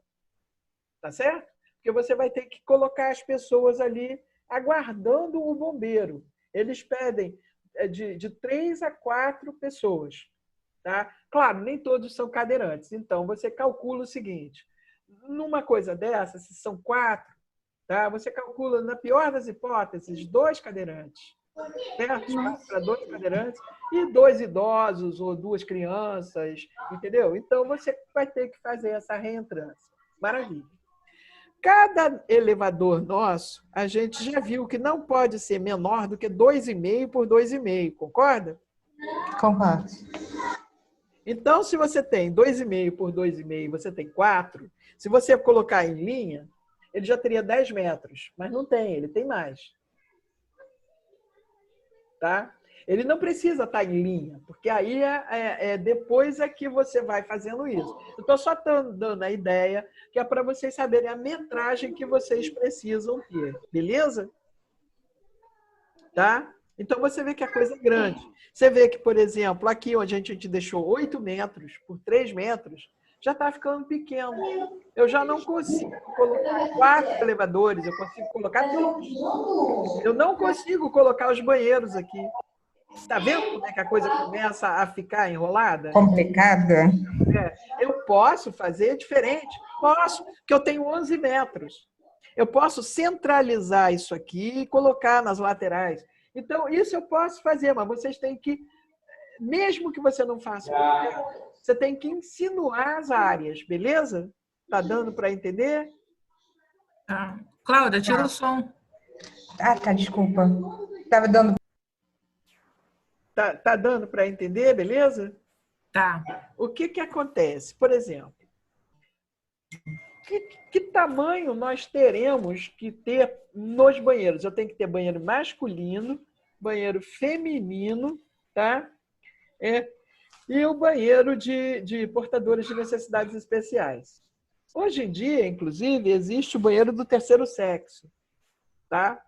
Tá certo? Porque você vai ter que colocar as pessoas ali aguardando o bombeiro. Eles pedem de 3 a 4 pessoas. Tá? Claro, nem todos são cadeirantes. Então, você calcula o seguinte. Numa coisa dessa, se são 4, tá? Você calcula, na pior das hipóteses, 2 cadeirantes. Certo? Para 2 cadeirantes e 2 idosos ou 2 crianças. Entendeu? Então, você vai ter que fazer essa reentrância. Maravilha. Cada elevador nosso, a gente já viu que não pode ser menor do que 2,5 por 2,5, concorda? Concordo. Então, se você tem 2,5 por 2,5, você tem 4, se você colocar em linha, ele já teria 10 metros, mas não tem, ele tem mais. Tá? Ele não precisa estar em linha, porque aí depois é que você vai fazendo isso. Eu estou só dando a ideia que é para vocês saberem a metragem que vocês precisam ter, beleza? Tá? Então, você vê que a coisa é grande. Você vê que, por exemplo, aqui onde a gente deixou 8 metros por 3 metros, já está ficando pequeno. Eu já não consigo colocar 4 elevadores, eu consigo colocar 2. Eu não consigo colocar os banheiros aqui. Está vendo como é que a coisa começa a ficar enrolada? Complicada. Eu posso fazer diferente. Posso, porque eu tenho 11 metros. Eu posso centralizar isso aqui e colocar nas laterais. Então, isso eu posso fazer, mas vocês têm que, mesmo que você não faça, você tem que insinuar as áreas, beleza? Tá dando para entender? Tá. Cláudia, tira o som. Tá, desculpa. Tava dando. Tá dando para entender, beleza? Tá. O que acontece? Por exemplo, que tamanho nós teremos que ter nos banheiros? Eu tenho que ter banheiro masculino, banheiro feminino, tá? E o banheiro de portadores de necessidades especiais. Hoje em dia, inclusive, existe o banheiro do terceiro sexo, tá?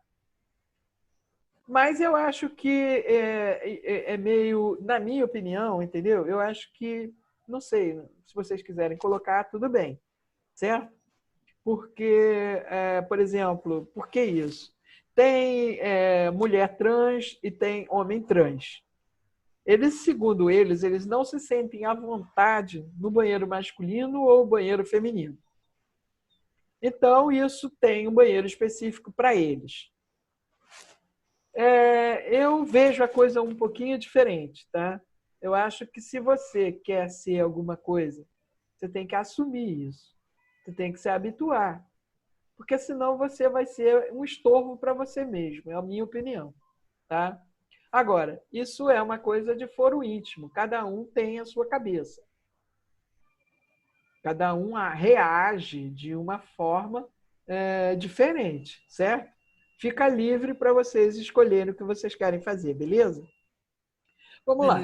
Mas eu acho que é meio, na minha opinião, entendeu? Eu acho que, não sei, se vocês quiserem colocar, tudo bem, certo? Porque, por exemplo, por que isso? Tem mulher trans e tem homem trans. Eles, segundo eles não se sentem à vontade no banheiro masculino ou banheiro feminino. Então, isso tem um banheiro específico para eles. Eu vejo a coisa um pouquinho diferente, tá? Eu acho que se você quer ser alguma coisa, você tem que assumir isso. Você tem que se habituar. Porque senão você vai ser um estorvo para você mesmo, é a minha opinião, tá? Agora, isso é uma coisa de foro íntimo. Cada um tem a sua cabeça. Cada um reage de uma forma diferente, certo? Fica livre para vocês escolherem o que vocês querem fazer, beleza? Vamos lá.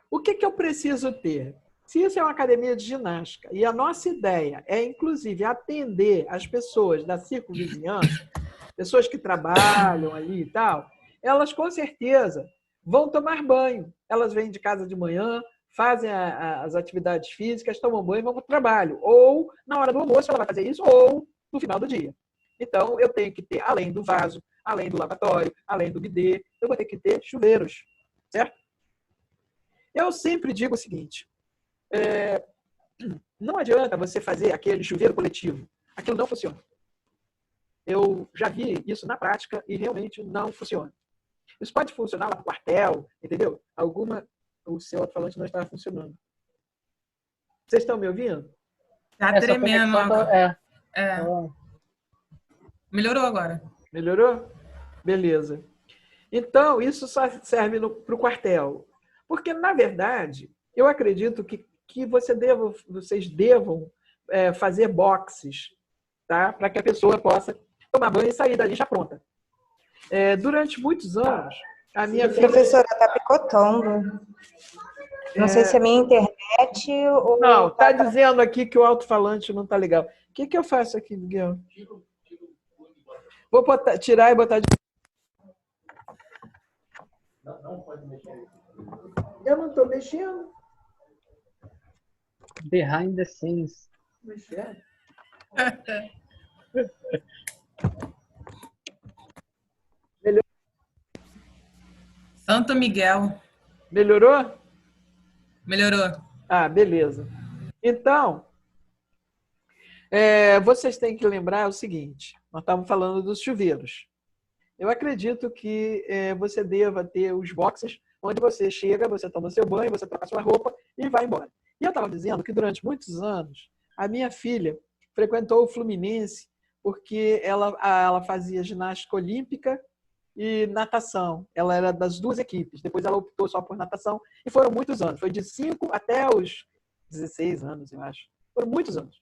O que eu preciso ter? Se isso é uma academia de ginástica e a nossa ideia é, inclusive, atender as pessoas da circunvizinhança, pessoas que trabalham ali e tal, elas, com certeza, vão tomar banho. Elas vêm de casa de manhã, fazem as atividades físicas, tomam banho e vão para o trabalho. Ou na hora do almoço ela vai fazer isso, ou no final do dia. Então, eu tenho que ter, além do vaso, além do lavatório, além do bidê, eu vou ter que ter chuveiros, certo? Eu sempre digo o seguinte, não adianta você fazer aquele chuveiro coletivo. Aquilo não funciona. Eu já vi isso na prática e realmente não funciona. Isso pode funcionar lá no quartel, entendeu? O seu alto-falante não está funcionando. Vocês estão me ouvindo? Tá tremendo agora. Melhorou agora. Melhorou? Beleza. Então, isso só serve para o quartel. Porque, na verdade, eu acredito que vocês devam fazer boxes, tá? Para que a pessoa possa tomar banho e sair dali já pronta. Durante muitos anos, a minha filha... Professora, está picotando. Não sei se é minha internet ou... Não, está dizendo aqui que o alto-falante não está legal. O que eu faço aqui, Miguel? Vou tirar e botar de... Não pode mexer. Eu não estou mexendo. Behind the scenes. Mexendo. Santo Miguel. Melhorou? Melhorou. Ah, beleza. Então, vocês têm que lembrar o seguinte. Nós estávamos falando dos chuveiros. Eu acredito que você deva ter os boxes onde você chega, você toma seu banho, você troca sua roupa e vai embora. E eu estava dizendo que durante muitos anos, a minha filha frequentou o Fluminense porque ela fazia ginástica olímpica e natação. Ela era das duas equipes. Depois ela optou só por natação. E foram muitos anos. Foi de 5 até os 16 anos, eu acho. Foram muitos anos.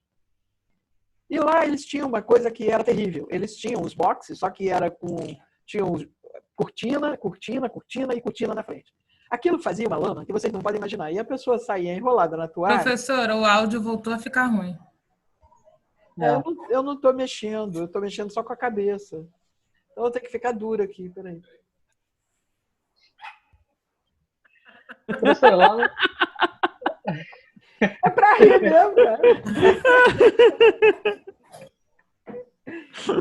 E lá eles tinham uma coisa que era terrível. Eles tinham os boxes, só que era tinham cortina, cortina, cortina e cortina na frente. Aquilo fazia uma lama que vocês não podem imaginar. E a pessoa saía enrolada na toalha. Professora, o áudio voltou a ficar ruim. Eu não estou mexendo. Eu estou mexendo só com a cabeça. Então eu vou ter que ficar dura aqui. Peraí. Professor, lá... É pra rir mesmo, cara.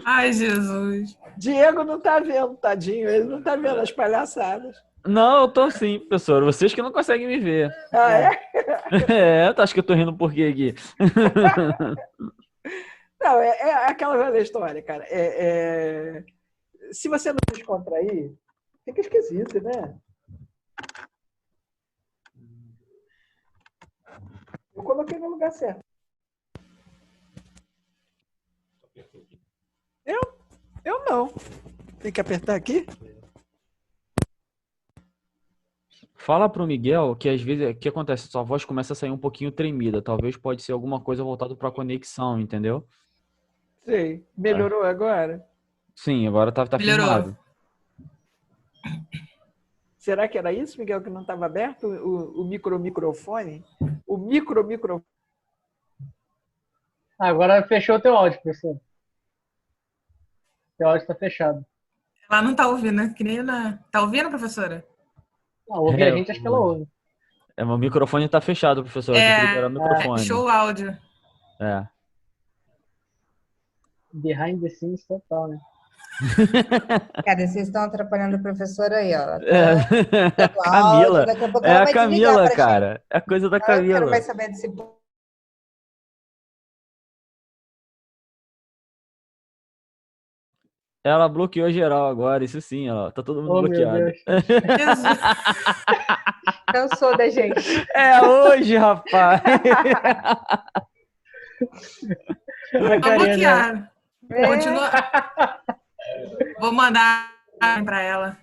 Ai, Jesus. Diego não tá vendo, tadinho. Ele não tá vendo as palhaçadas. Não, eu tô sim, professor. Vocês que não conseguem me ver. Ah, é? Tu acha que eu tô rindo por quê aqui? Não, é aquela velha história, cara. Se você não descontrair, fica esquisito, né? Eu coloquei no lugar certo. Eu não. Tem que apertar aqui? Fala pro Miguel que às vezes, o que acontece? Sua voz começa a sair um pouquinho tremida. Talvez pode ser alguma coisa voltada pra conexão, entendeu? Sei. Melhorou agora? Sim, agora tá filmado. Será que era isso, Miguel, que não estava aberto o microfone? O microfone. Agora fechou o teu áudio, professor. Teu áudio está fechado. Ela não tá ouvindo, né? Que nem na... Tá ouvindo, professora? Não, ouvir a gente, acho que ela ouve. Meu microfone tá fechado, professor. Eu tenho que liberar o microfone. Fechou o áudio. Behind the scenes total, né? Cara, vocês estão atrapalhando a professora aí, ó. Camila. Daqui a pouco É ela a vai Camila, desligar, cara. É a coisa da Camila. Eu quero mais saber desse... Ela bloqueou geral agora, isso sim, ó. Tá todo mundo bloqueado. Cansou da gente. É hoje, rapaz. Tá bloqueado. Continua. Vou mandar pra ela.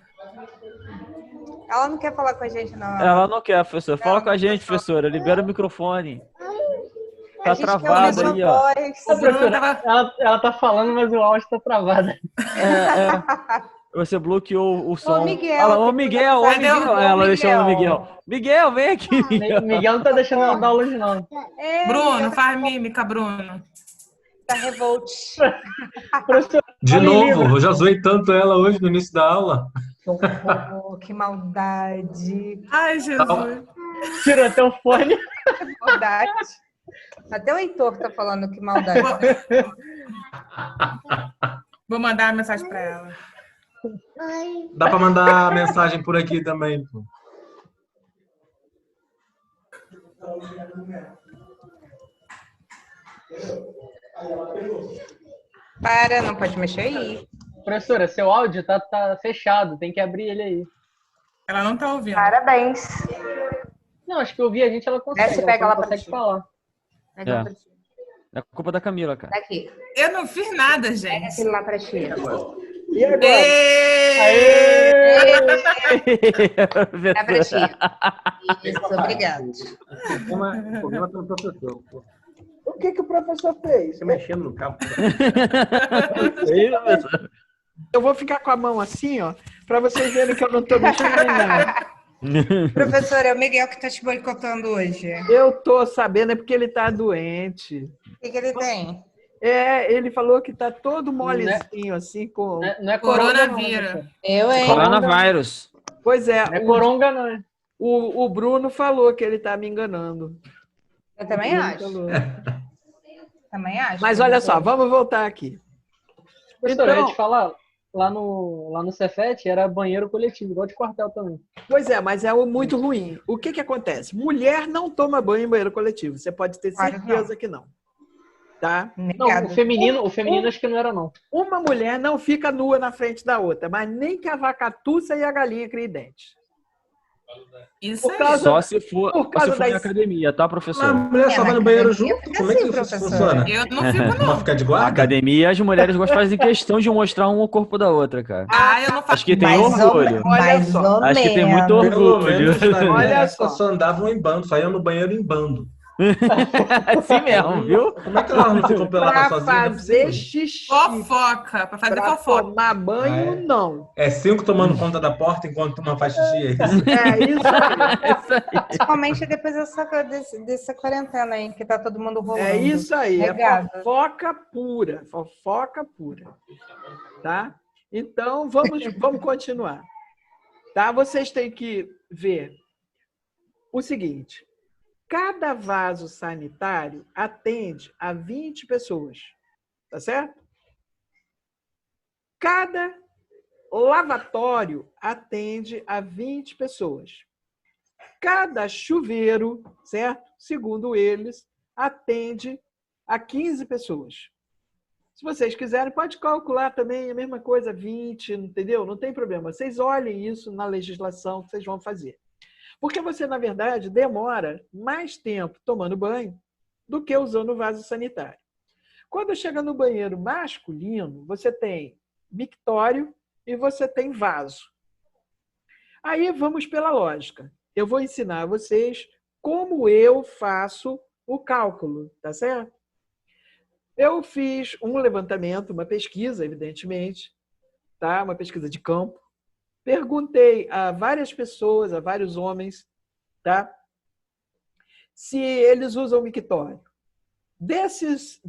Ela não quer falar com a gente, não. Ela não quer, professor. Fala com a gente, professora. Libera o microfone. Tá travado aí, ó. Ela tá falando, mas o áudio tá travado. Você bloqueou o som. Ô, Miguel. Fala, ô, Miguel. Ela deixou o Miguel. Miguel, vem aqui. Miguel não tá deixando ela dar luz, não. Bruno, faz mímica, Bruno. Tá revolt. De novo, eu já zoei tanto ela hoje no início da aula. Que maldade. Ai, Jesus. Tirou até o fone. Que maldade. Até o Heitor tá falando que maldade. Vou mandar uma mensagem pra ela. Dá pra mandar mensagem por aqui também, pô. Para, não pode mexer aí. Professora, seu áudio tá fechado, tem que abrir ele aí. Ela não tá ouvindo. Parabéns. Não, acho que ouvir a gente ela consegue. Desce, pega ela lá pra consegue ti. falar. Pega lá pra ti. É culpa da Camila, cara. Daqui. Eu não fiz nada, Pega gente. aquele lá pra ti. E agora? Dá pra ti. Isso, obrigado. O problema tá no professor, pô. O que o professor fez? Você mexendo no cabo. Eu vou ficar com a mão assim, ó, para vocês verem que eu não estou mexendo em nada. Professor, é o Miguel que tá te boicotando hoje. Eu tô sabendo, é porque ele tá doente. O que ele tem? Ele falou que tá todo molezinho, assim, com... Não é Coronavírus. Não, Eu, hein? Coronavírus. Pois é, não é coronga, não. É. o Bruno falou que ele tá me enganando. Eu também acho. Falou. Também acho. Mas olha só, vamos voltar aqui. Professora, eu ia Então, te falar, lá no Cefet era banheiro coletivo, igual de quartel também. pois é, mas é muito ruim. O que acontece? Mulher não toma banho em banheiro coletivo. Você pode ter Claro certeza que não. Tá? Não, o feminino acho que não era, não. Uma mulher não fica nua na frente da outra, mas nem que a vaca tussa e a galinha criem dente. Isso Por aí. causa- Só se for, por causa na das- academia, tá, A professor? mulher só vai no banheiro junto? Como é que isso professora. funciona? Eu não fico, Vamos não. ficar de Na guarda? academia, as mulheres fazem questão de mostrar um o corpo da outra, cara. Ah, eu não faço. Acho que tem Mais orgulho. Olha só. Acho que tem muito Pelo orgulho. menos na minha Olha época só. só andavam em bando, saíam no banheiro em bando. Assim mesmo, viu? Como é que elas não ficam Para peladas sozinhas? fazer xixi, Fofoca. Pra fazer para fofoca. tomar banho, Ah, é? não. É 5 tomando conta da porta enquanto uma faz xixi. É isso? É isso aí. Principalmente depois dessa quarentena aí, que tá todo mundo rolando. É isso aí. É Regada. fofoca pura. Fofoca pura. Tá? Então, vamos continuar. Tá? Vocês têm que ver o seguinte. Cada vaso sanitário atende a 20 pessoas. Tá certo? Cada lavatório atende a 20 pessoas. Cada chuveiro, certo? Segundo eles, atende a 15 pessoas. Se vocês quiserem, pode calcular também a mesma coisa, 20, entendeu? Não tem problema. Vocês olhem isso na legislação que vocês vão fazer. Porque você, na verdade, demora mais tempo tomando banho do que usando o vaso sanitário. Quando chega no banheiro masculino, você tem mictório e você tem vaso. Aí vamos pela lógica. Eu vou ensinar a vocês como eu faço o cálculo, tá certo? Eu fiz um levantamento, uma pesquisa, evidentemente, tá? Uma pesquisa de campo. Perguntei a várias pessoas, a vários homens, tá? Se eles usam mictório. Desses,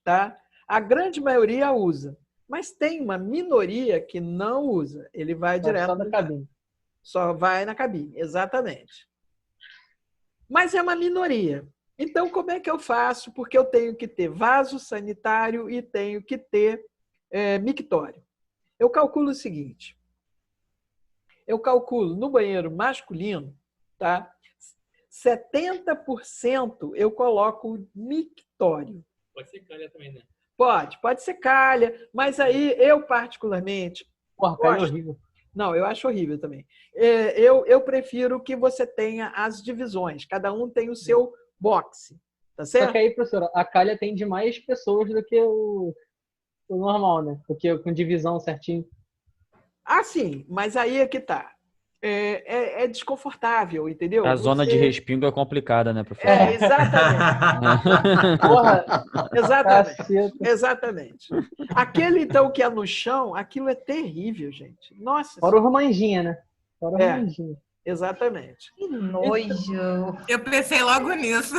tá? A grande maioria usa. Mas tem uma minoria que não usa. Ele vai direto. Só da cabine. Só vai na cabine, exatamente. Mas é uma minoria. Então, como é que eu faço? Porque eu tenho que ter vaso sanitário e tenho que ter mictório. Eu calculo o seguinte. Eu calculo no banheiro masculino, tá? 70% eu coloco mictório. Pode ser calha também, né? Pode ser calha, mas aí eu particularmente... Porra, calha é horrível. Não, eu acho horrível também. Eu prefiro que você tenha as divisões. Cada um tem o seu boxe, tá certo? Só que aí, professora, a calha atende mais pessoas do que o normal, né? Porque com divisão certinho. Ah, sim, mas aí é que tá. É desconfortável, entendeu? A zona de respingo é complicada, né, professor? Exatamente. Porra, Exatamente. Aquele, então, que é no chão, aquilo é terrível, gente. Nossa. Fora o manjinha, né? Fora o manjinha. Exatamente. Que nojo. Eu pensei logo nisso.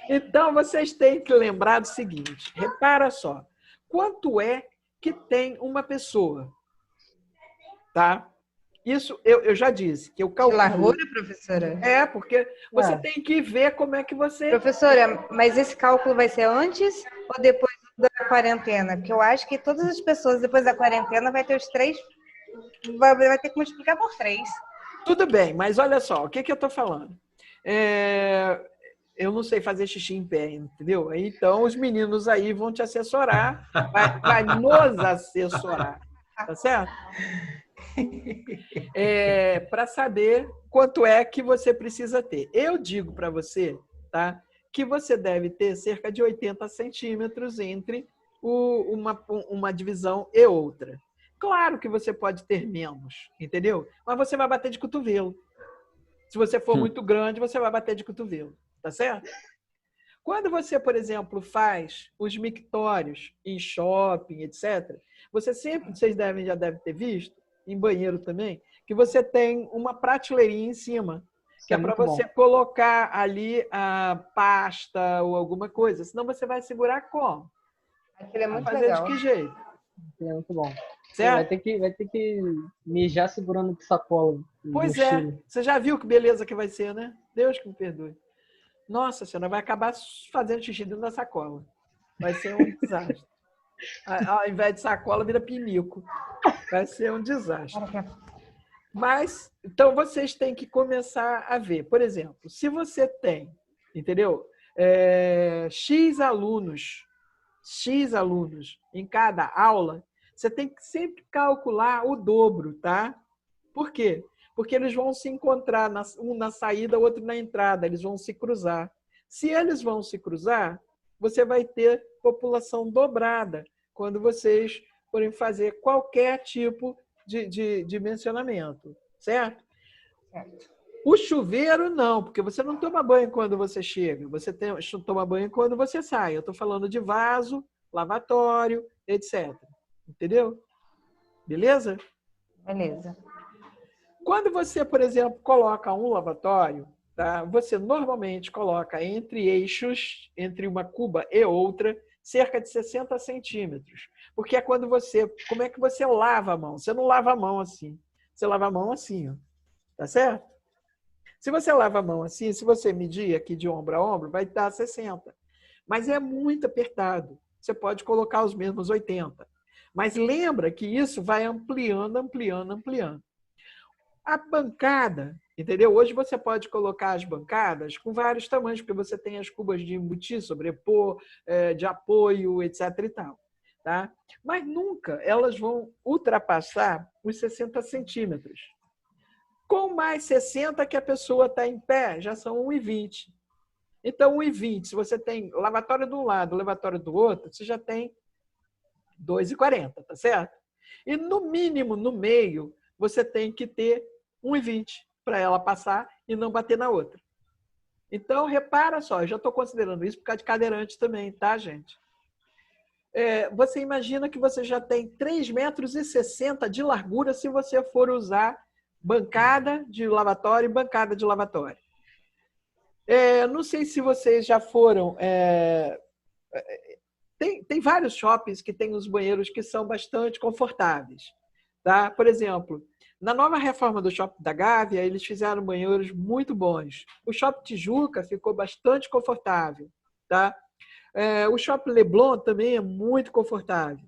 Então, vocês têm que lembrar do seguinte. Repara só. Quanto é que tem uma pessoa, tá? Isso eu já disse, que eu calculo. De largura, professora? É, porque você tem que ver como é que você... Professora, mas esse cálculo vai ser antes ou depois da quarentena? Porque eu acho que todas as pessoas, depois da quarentena, vai ter os 3... Vai ter que multiplicar por 3. Tudo bem, mas olha só, o que eu estou falando? Eu não sei fazer xixi em pé, entendeu? Então, os meninos aí vão te assessorar, vai nos assessorar, tá certo? Para saber quanto é que você precisa ter. Eu digo para você, tá, que você deve ter cerca de 80 centímetros entre uma divisão e outra. Claro que você pode ter menos, entendeu? Mas você vai bater de cotovelo. Se você for muito grande, você vai bater de cotovelo, tá certo? Quando você, por exemplo, faz os mictórios em shopping, etc., vocês já devem ter visto, em banheiro também, que você tem uma prateleirinha em cima, que é para você colocar ali a pasta ou alguma coisa. Senão você vai segurar como? Aquilo é muito fazer legal. de que jeito? Aquilo é muito bom. Certo? Vai ter que mijar segurando de sacola. Pois é. Você já viu que beleza que vai ser, né? Deus que me perdoe. Nossa senhora, vai acabar fazendo xixi dentro da sacola. Vai ser um desastre. Ao invés de sacola, vira pinico. Vai ser um desastre. Mas, então, vocês têm que começar a ver. Por exemplo, se você tem, entendeu? X alunos em cada aula, você tem que sempre calcular o dobro, tá? Por quê? Porque eles vão se encontrar, um na saída, o outro na entrada, eles vão se cruzar. Se eles vão se cruzar, você vai ter população dobrada quando vocês forem fazer qualquer tipo de dimensionamento, certo? O chuveiro, não, porque você não toma banho quando você chega, você toma banho quando você sai. Eu estou falando de vaso, lavatório, etc. Entendeu? Beleza? Beleza. Quando você, por exemplo, coloca um lavatório, tá? Você normalmente coloca entre eixos, entre uma cuba e outra, cerca de 60 centímetros. Porque é quando você... Como é que você lava a mão? Você não lava a mão assim. Você lava a mão assim, ó. Tá certo? Se você lava a mão assim, se você medir aqui de ombro a ombro, vai dar 60. Mas é muito apertado. Você pode colocar os mesmos 80. Mas lembra que isso vai ampliando, ampliando, ampliando. A bancada, entendeu? Hoje você pode colocar as bancadas com vários tamanhos, porque você tem as cubas de embutir, sobrepor, de apoio, etc. e tal. Tá? Mas nunca elas vão ultrapassar os 60 centímetros. Com mais 60 que a pessoa está em pé, já são 1,20. Então, 1,20, se você tem lavatório de um lado, lavatório do outro, você já tem 2,40, tá certo? E no mínimo, no meio, você tem que ter 1,20 para ela passar e não bater na outra. Então, repara só, eu já estou considerando isso por causa de cadeirante também, tá, gente? Você imagina que você já tem 3,60 metros de largura se você for usar bancada de lavatório e bancada de lavatório. Não sei se vocês já foram... Tem vários shoppings que têm os banheiros que são bastante confortáveis. Tá? Por exemplo, na nova reforma do Shopping da Gávea, eles fizeram banheiros muito bons. O Shopping Tijuca ficou bastante confortável. Tá? O Shopping Leblon também é muito confortável.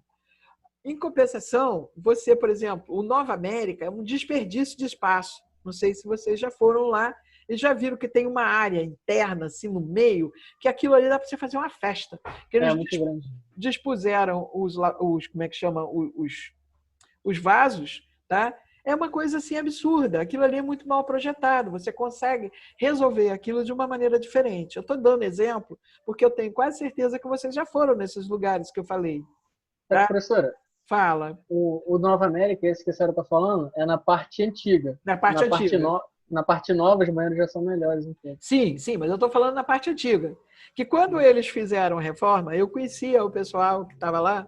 Em compensação, você, por exemplo, o Nova América é um desperdício de espaço. Não sei se vocês já foram lá e já viram que tem uma área interna, assim, no meio, que aquilo ali dá para você fazer uma festa. Que eles muito grande. Dispuseram como é que chama? Os vasos, tá? É uma coisa assim absurda. Aquilo ali é muito mal projetado. Você consegue resolver aquilo de uma maneira diferente. Eu estou dando exemplo porque eu tenho quase certeza que vocês já foram nesses lugares que eu falei. Tá? Professora, fala. O Nova América, esse que a senhora está falando, é na parte antiga. Na parte antiga. Na parte nova, os banheiros já são melhores. Então. Sim, mas eu estou falando na parte antiga. Que quando eles fizeram a reforma, eu conhecia o pessoal que estava lá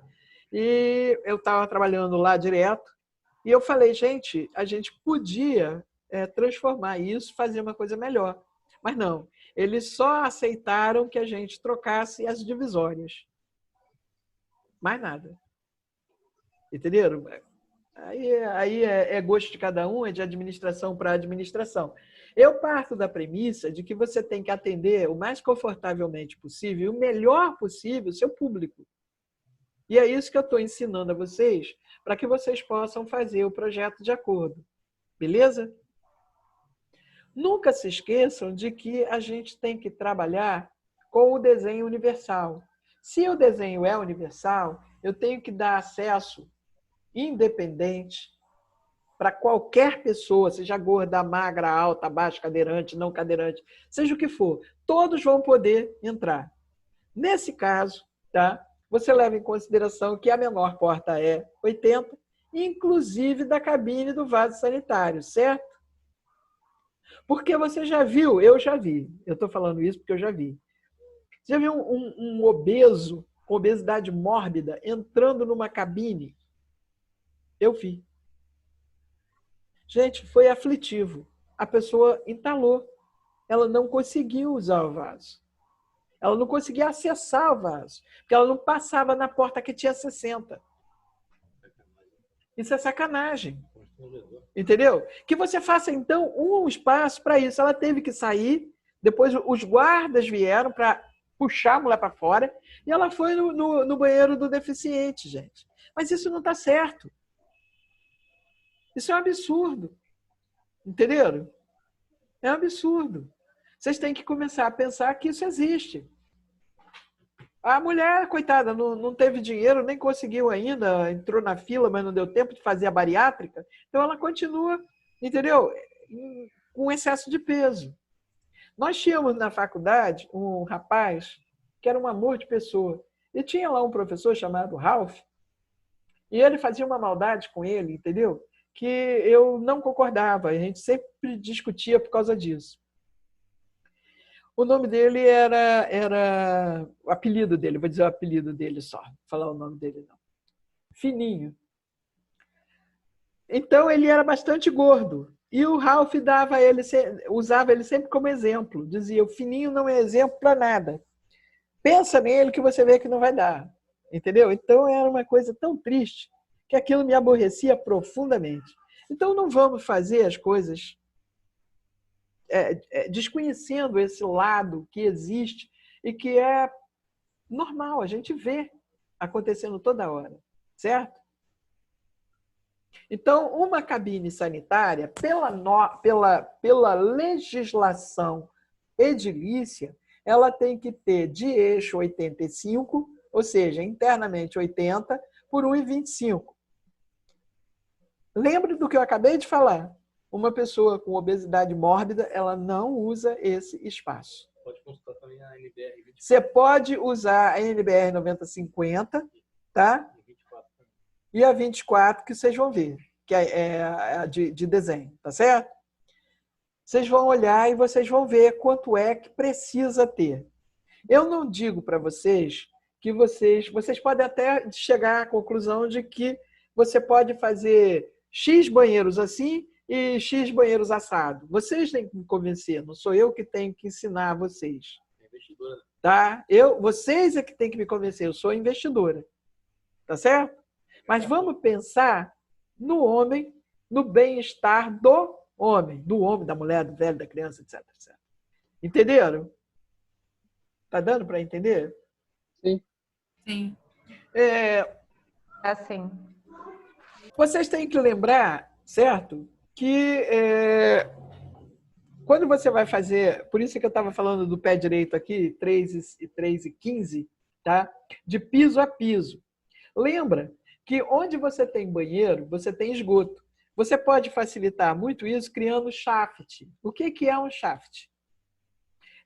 e eu estava trabalhando lá direto. E eu falei, gente, a gente podia transformar isso, fazer uma coisa melhor. Mas não, eles só aceitaram que a gente trocasse as divisórias. Mais nada. Entenderam? Aí é gosto de cada um, é de administração para administração. Eu parto da premissa de que você tem que atender o mais confortavelmente possível, o melhor possível, o seu público. E é isso que eu estou ensinando a vocês, para que vocês possam fazer o projeto de acordo. Beleza? Nunca se esqueçam de que a gente tem que trabalhar com o desenho universal. Se o desenho é universal, eu tenho que dar acesso independente para qualquer pessoa, seja gorda, magra, alta, baixa, cadeirante, não cadeirante, seja o que for, todos vão poder entrar. Nesse caso, tá? Você leva em consideração que a menor porta é 80, inclusive da cabine do vaso sanitário, certo? Porque você já viu, eu já vi, eu estou falando isso porque eu já vi. Você já viu um obeso, com obesidade mórbida, entrando numa cabine? Eu vi. Gente, foi aflitivo. A pessoa entalou. Ela não conseguiu usar o vaso. Ela não conseguia acessar o vaso, porque ela não passava na porta que tinha 60. Isso é sacanagem. Entendeu? Que você faça, então, um espaço para isso. Ela teve que sair, depois os guardas vieram para puxar a mulher para fora, e ela foi no banheiro do deficiente, gente. Mas isso não está certo. Isso é um absurdo. Entenderam? É um absurdo. Vocês têm que começar a pensar que isso existe. A mulher, coitada, não teve dinheiro, nem conseguiu ainda, entrou na fila, mas não deu tempo de fazer a bariátrica. Então, ela continua, entendeu? Com excesso de peso. Nós tínhamos na faculdade um rapaz que era um amor de pessoa. E tinha lá um professor chamado Ralph, e ele fazia uma maldade com ele, entendeu? Que eu não concordava, a gente sempre discutia por causa disso. O nome dele era o apelido dele, vou dizer o apelido dele só, não vou falar o nome dele não. Fininho. Então ele era bastante gordo. E o Ralph usava ele sempre como exemplo. Dizia, o Fininho não é exemplo para nada. Pensa nele que você vê que não vai dar. Entendeu? Então era uma coisa tão triste que aquilo me aborrecia profundamente. Então não vamos fazer as coisas desconhecendo esse lado que existe e que é normal, a gente vê acontecendo toda hora, certo? Então, uma cabine sanitária, pela legislação edilícia, ela tem que ter de eixo 85, ou seja, internamente 80 por 1,25. Lembre do que eu acabei de falar. Uma pessoa com obesidade mórbida, ela não usa esse espaço. Pode consultar também a NBR 24. Você pode usar a NBR 9050, tá? E a 24, que vocês vão ver, que é a de desenho, tá certo? Vocês vão olhar e vocês vão ver quanto é que precisa ter. Eu não digo para vocês que vocês podem até chegar à conclusão de que você pode fazer X banheiros assim e X banheiros assado. Vocês têm que me convencer, não sou eu que tenho que ensinar vocês. Tá? Vocês é que têm que me convencer, eu sou investidora. Tá certo? Mas vamos pensar no homem, no bem-estar do homem, da mulher, do velho, da criança, etc. etc. Entenderam? Tá dando para entender? Sim. Sim. Assim. Vocês têm que lembrar, certo? Que quando você vai fazer, por isso que eu estava falando do pé direito aqui, 3 e 15, tá? De piso a piso. Lembra que onde você tem banheiro, você tem esgoto. Você pode facilitar muito isso criando shaft. O que é um shaft?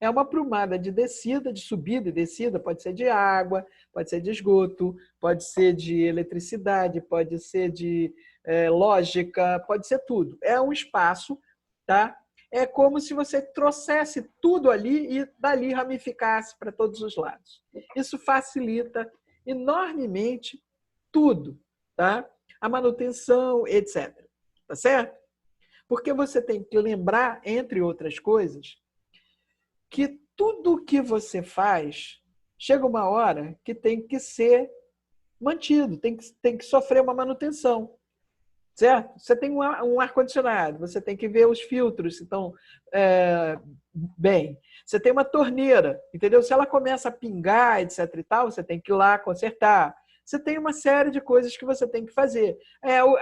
É uma prumada de descida, de subida e descida, pode ser de água, pode ser de esgoto, pode ser de eletricidade, pode ser de lógica, pode ser tudo. É um espaço, tá? É como se você trouxesse tudo ali e dali ramificasse para todos os lados. Isso facilita enormemente tudo, tá? A manutenção, etc. Tá certo? Porque você tem que lembrar, entre outras coisas, que tudo que você faz, chega uma hora que tem que ser mantido, tem que sofrer uma manutenção. Certo? Você tem um ar-condicionado, você tem que ver os filtros se estão bem. Você tem uma torneira, entendeu? Se ela começa a pingar, etc. e tal, você tem que ir lá consertar. Você tem uma série de coisas que você tem que fazer.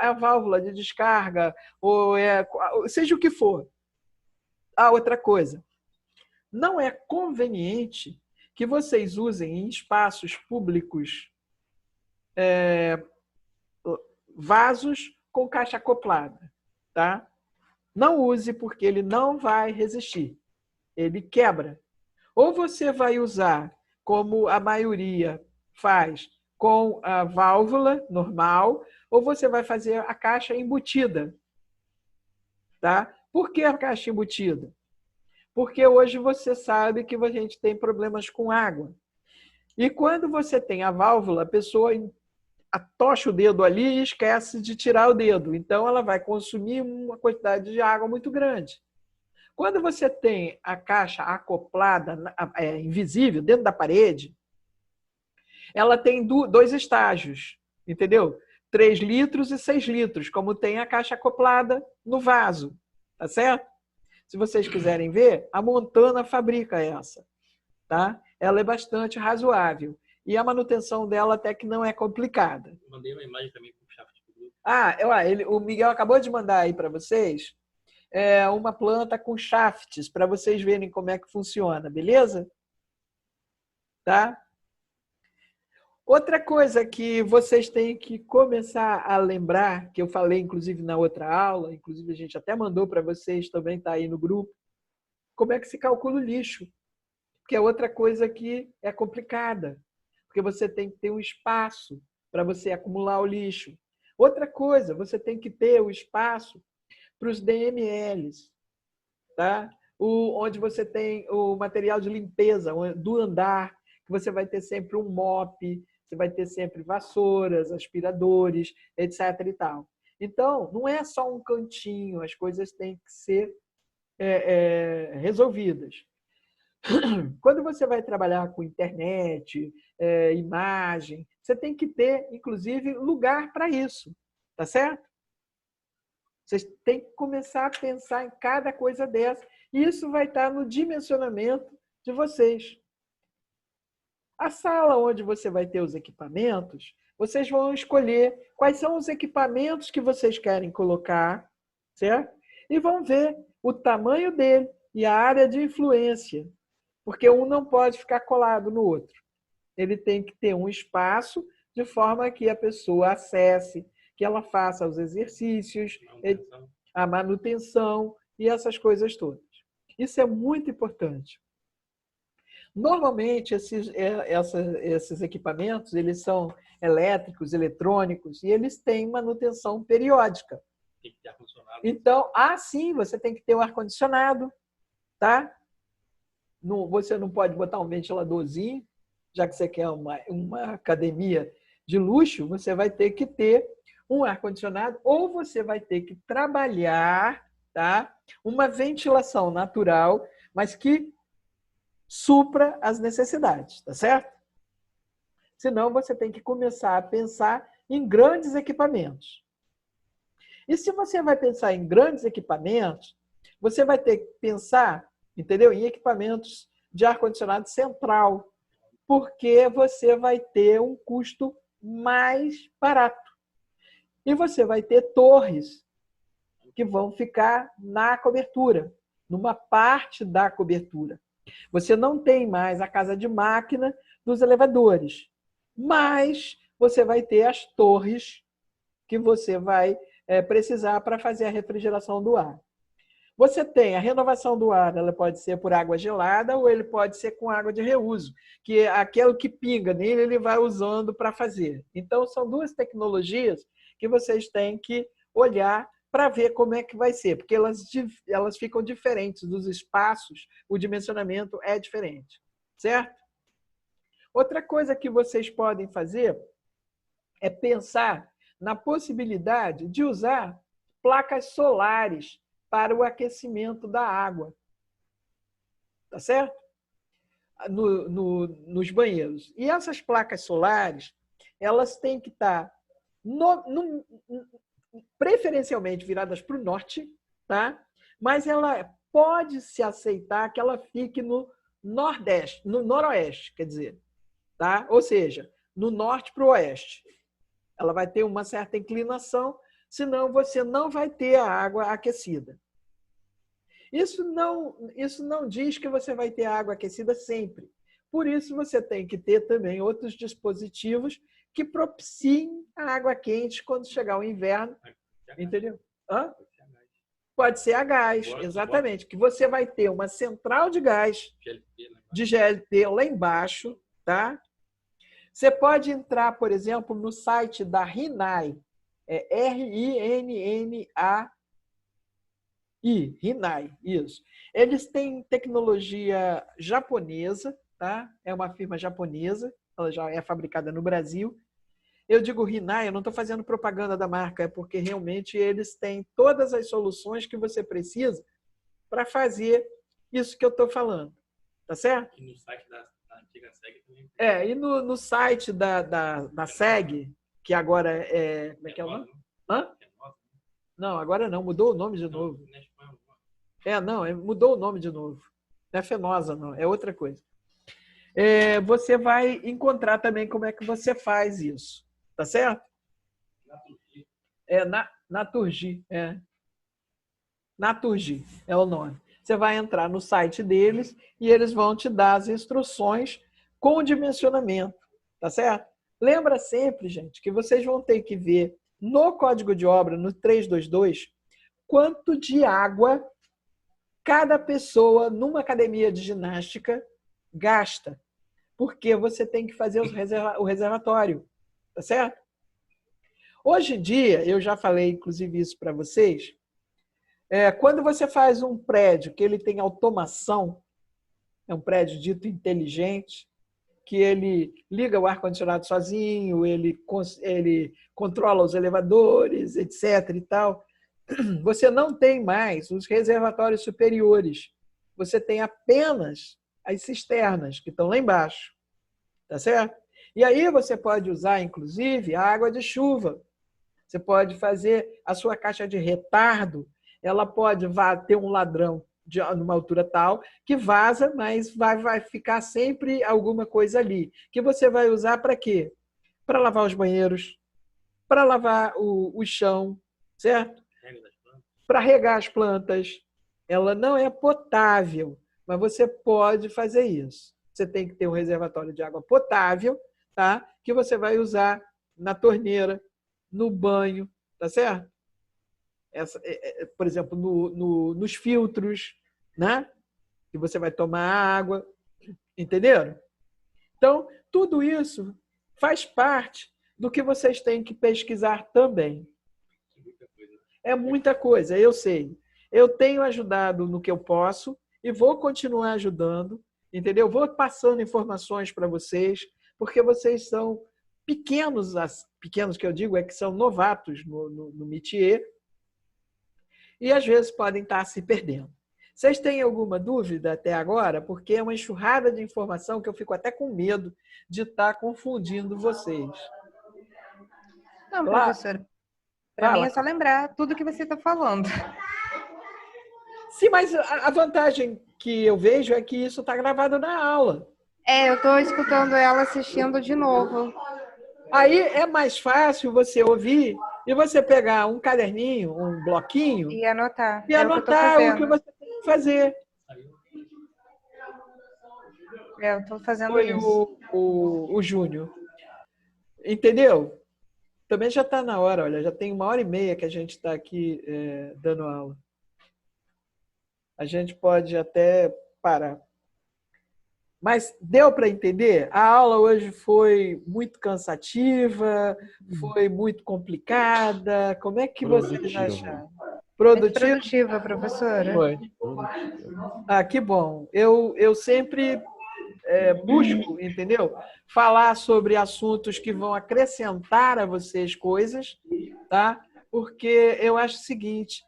A válvula de descarga, ou seja o que for. Outra coisa. Não é conveniente que vocês usem em espaços públicos vasos com caixa acoplada, tá? Não use, porque ele não vai resistir. Ele quebra. Ou você vai usar, como a maioria faz, com a válvula normal, ou você vai fazer a caixa embutida, tá? Por que a caixa embutida? Porque hoje você sabe que a gente tem problemas com água. E quando você tem a válvula, a pessoa atocha o dedo ali e esquece de tirar o dedo. Então, ela vai consumir uma quantidade de água muito grande. Quando você tem a caixa acoplada, invisível, dentro da parede, ela tem 2 estágios, entendeu? 3 litros e 6 litros, como tem a caixa acoplada no vaso, tá certo? Se vocês quiserem ver, a Montana fabrica essa, tá? Ela é bastante razoável. E a manutenção dela até que não é complicada. Eu mandei uma imagem também com o shaft. O Miguel acabou de mandar aí para vocês uma planta com shafts, para vocês verem como é que funciona, beleza? Tá? Outra coisa que vocês têm que começar a lembrar, que eu falei inclusive na outra aula, inclusive a gente até mandou para vocês, também está aí no grupo, como é que se calcula o lixo, que é outra coisa que é complicada. Porque você tem que ter um espaço para você acumular o lixo. Outra coisa, você tem que ter o espaço para os DMLs, tá? Onde você tem o material de limpeza do andar, que você vai ter sempre um mop, você vai ter sempre vassouras, aspiradores, etc. e tal. Então, não é só um cantinho, as coisas têm que ser resolvidas. Quando você vai trabalhar com internet, imagem, você tem que ter, inclusive, lugar para isso, tá certo? Vocês têm que começar a pensar em cada coisa dessa. E isso vai estar no dimensionamento de vocês. A sala onde você vai ter os equipamentos, vocês vão escolher quais são os equipamentos que vocês querem colocar, certo? E vão ver o tamanho dele e a área de influência. Porque um não pode ficar colado no outro. Ele tem que ter um espaço de forma que a pessoa acesse, que ela faça os exercícios, a manutenção e essas coisas todas. Isso é muito importante. Normalmente, esses equipamentos, eles são elétricos, eletrônicos, e eles têm manutenção periódica. Tem que ter ar-condicionado. Então, sim, você tem que ter o ar-condicionado, tá? Você não pode botar um ventiladorzinho, já que você quer uma academia de luxo, você vai ter que ter um ar-condicionado ou você vai ter que trabalhar, tá? Uma ventilação natural, mas que supra as necessidades, tá certo? Senão você tem que começar a pensar em grandes equipamentos. E se você vai pensar em grandes equipamentos, você vai ter que pensar, entendeu? Em equipamentos de ar-condicionado central, porque você vai ter um custo mais barato. E você vai ter torres que vão ficar na cobertura, numa parte da cobertura. Você não tem mais a casa de máquina dos elevadores, mas você vai ter as torres que você vai precisar para fazer a refrigeração do ar. Você tem a renovação do ar, ela pode ser por água gelada ou ele pode ser com água de reuso, que é aquilo que pinga nele, ele vai usando para fazer. Então, são duas tecnologias que vocês têm que olhar para ver como é que vai ser, porque elas ficam diferentes dos espaços, o dimensionamento é diferente, certo? Outra coisa que vocês podem fazer é pensar na possibilidade de usar placas solares para o aquecimento da água, tá certo? Nos banheiros. E essas placas solares, elas têm que estar preferencialmente viradas para o norte, tá? Mas ela pode se aceitar que ela fique no nordeste, no noroeste, quer dizer, tá? Ou seja, no norte para o oeste. Ela vai ter uma certa inclinação, senão você não vai ter a água aquecida. Isso não diz que você vai ter a água aquecida sempre. Por isso, você tem que ter também outros dispositivos que propiciem a água quente quando chegar o inverno. Entendeu? Hã? Pode ser a gás, exatamente. Que você vai ter uma central de gás de GLP lá embaixo, tá? Você pode entrar, por exemplo, no site da Rinnai, R-I-N-N-A-I, Rinnai, isso. Eles têm tecnologia japonesa, tá? É uma firma japonesa, ela já é fabricada no Brasil. Eu digo Rinnai, eu não estou fazendo propaganda da marca, é porque realmente eles têm todas as soluções que você precisa para fazer isso que eu estou falando, tá certo? E no site da antiga SEG também. E no site da SEG, que agora é... Como é que é o nome? Hã? Não, agora não, mudou o nome de novo. Mudou o nome de novo. Não é Fenosa, não, é outra coisa. Você vai encontrar também como é que você faz isso, tá certo? Naturgy, Naturgy é o nome. Você vai entrar no site deles e eles vão te dar as instruções com o dimensionamento, tá certo? Lembra sempre, gente, que vocês vão ter que ver no código de obra, no 322, quanto de água cada pessoa numa academia de ginástica gasta, porque você tem que fazer o reservatório, tá certo? Hoje em dia, eu já falei inclusive isso para vocês, quando você faz um prédio que ele tem automação, é um prédio dito inteligente, que ele liga o ar-condicionado sozinho, ele controla os elevadores, etc. e tal, você não tem mais os reservatórios superiores. Você tem apenas as cisternas, que estão lá embaixo. Tá certo? E aí você pode usar, inclusive, a água de chuva. Você pode fazer a sua caixa de retardo, ela pode ter um ladrão de uma altura tal que vaza, mas vai ficar sempre alguma coisa ali. Que você vai usar para quê? Para lavar os banheiros, para lavar o chão, certo? Para regar as plantas. Ela não é potável, mas você pode fazer isso. Você tem que ter um reservatório de água potável, tá? Que você vai usar na torneira, no banho, tá certo? Por exemplo, nos filtros, né? Que você vai tomar água, entenderam? Então, tudo isso faz parte do que vocês têm que pesquisar também. É muita coisa, eu sei. Eu tenho ajudado no que eu posso e vou continuar ajudando, entendeu? Vou passando informações para vocês, porque vocês são pequenos que eu digo que são novatos no métier, e às vezes podem estar se perdendo. Vocês têm alguma dúvida até agora? Porque é uma enxurrada de informação que eu fico até com medo de estar confundindo vocês. Não, professora. Para mim é só lembrar tudo que você está falando. Sim, mas a vantagem que eu vejo é que isso está gravado na aula. Eu estou escutando ela assistindo de novo. Aí é mais fácil você ouvir e você pegar um caderninho, um bloquinho e anotar. E anotar o que você tem que fazer. Eu estou fazendo Foi isso. O Júnior. Entendeu? Também já está na hora, olha, já tem 1h30 que a gente está aqui dando aula. A gente pode até parar. Mas deu para entender? A aula hoje foi muito cansativa, foi muito complicada. Como é que vocês acharam? Produtiva, professora. Foi. Que bom. Eu sempre busco, entendeu? Falar sobre assuntos que vão acrescentar a vocês coisas, tá? Porque eu acho o seguinte,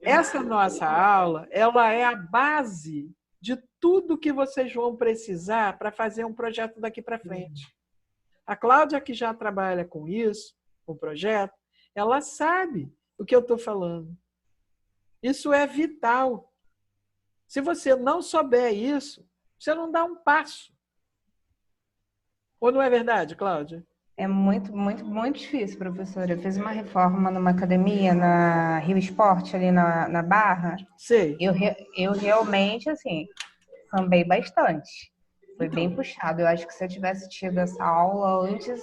essa nossa aula, ela é a base de tudo que vocês vão precisar para fazer um projeto daqui para frente. A Cláudia, que já trabalha com isso, com o projeto, ela sabe o que eu estou falando. Isso é vital. Se você não souber isso, você não dá um passo. Ou não é verdade, Cláudia? É muito, muito, muito difícil, professora. Eu fiz uma reforma numa academia na Rio Esporte, ali na Barra. Sei. Eu realmente, assim, sambei bastante. Foi bem puxado. Eu acho que se eu tivesse tido essa aula antes,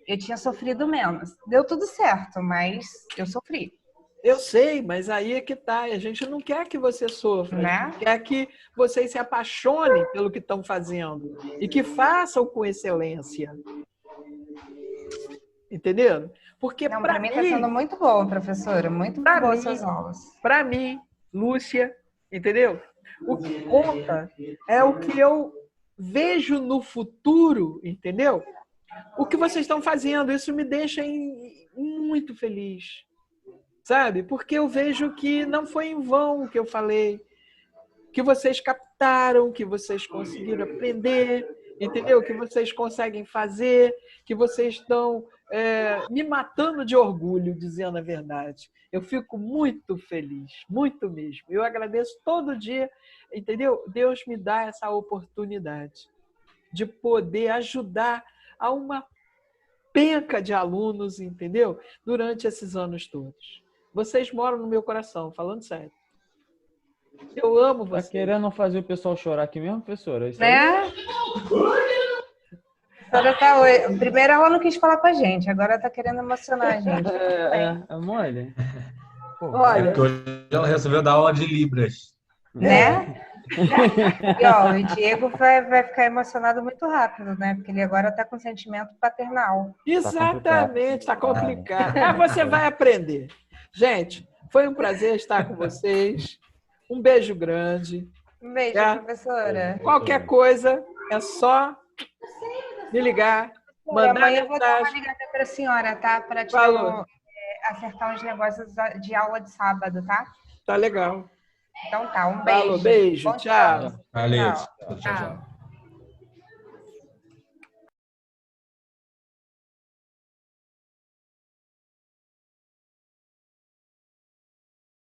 eu tinha sofrido menos. Deu tudo certo, mas eu sofri. Eu sei, mas aí é que tá. A gente não quer que você sofra. Né? A gente quer que vocês se apaixonem pelo que estão fazendo e que façam com excelência. Entendeu? Porque para mim está sendo muito bom, professora. Muito boa suas aulas. Para mim, Lúcia, entendeu? O que conta é o que eu vejo no futuro, entendeu? O que vocês estão fazendo, isso me deixa muito feliz, sabe? Porque eu vejo que não foi em vão o que eu falei, que vocês captaram, que vocês conseguiram aprender, entendeu? Que vocês conseguem fazer, que vocês estão me matando de orgulho, dizendo a verdade. Eu fico muito feliz, muito mesmo. Eu agradeço todo dia, entendeu? Deus me dá essa oportunidade de poder ajudar a uma penca de alunos, entendeu? Durante esses anos todos. Vocês moram no meu coração, falando sério. Eu amo vocês. Tá querendo fazer o pessoal chorar aqui mesmo, professora? Isso né? Primeiro ela não quis falar com a gente, agora tá querendo emocionar a gente. É mole. Olha, hoje ela resolveu dar aula de Libras. Né? E ó, o Diego vai ficar emocionado muito rápido, né? Porque ele agora tá com sentimento paternal. Exatamente, tá complicado. Mas você vai aprender. Gente, foi um prazer estar com vocês. Um beijo grande. Um beijo, professora. Qualquer coisa, é só me ligar, mandar amanhã eu vou dar uma ligada para a senhora, tá? Para acertar uns negócios de aula de sábado, tá? Tá legal. Então tá, um beijo. Falou, beijo, tchau. Valeu. Tchau.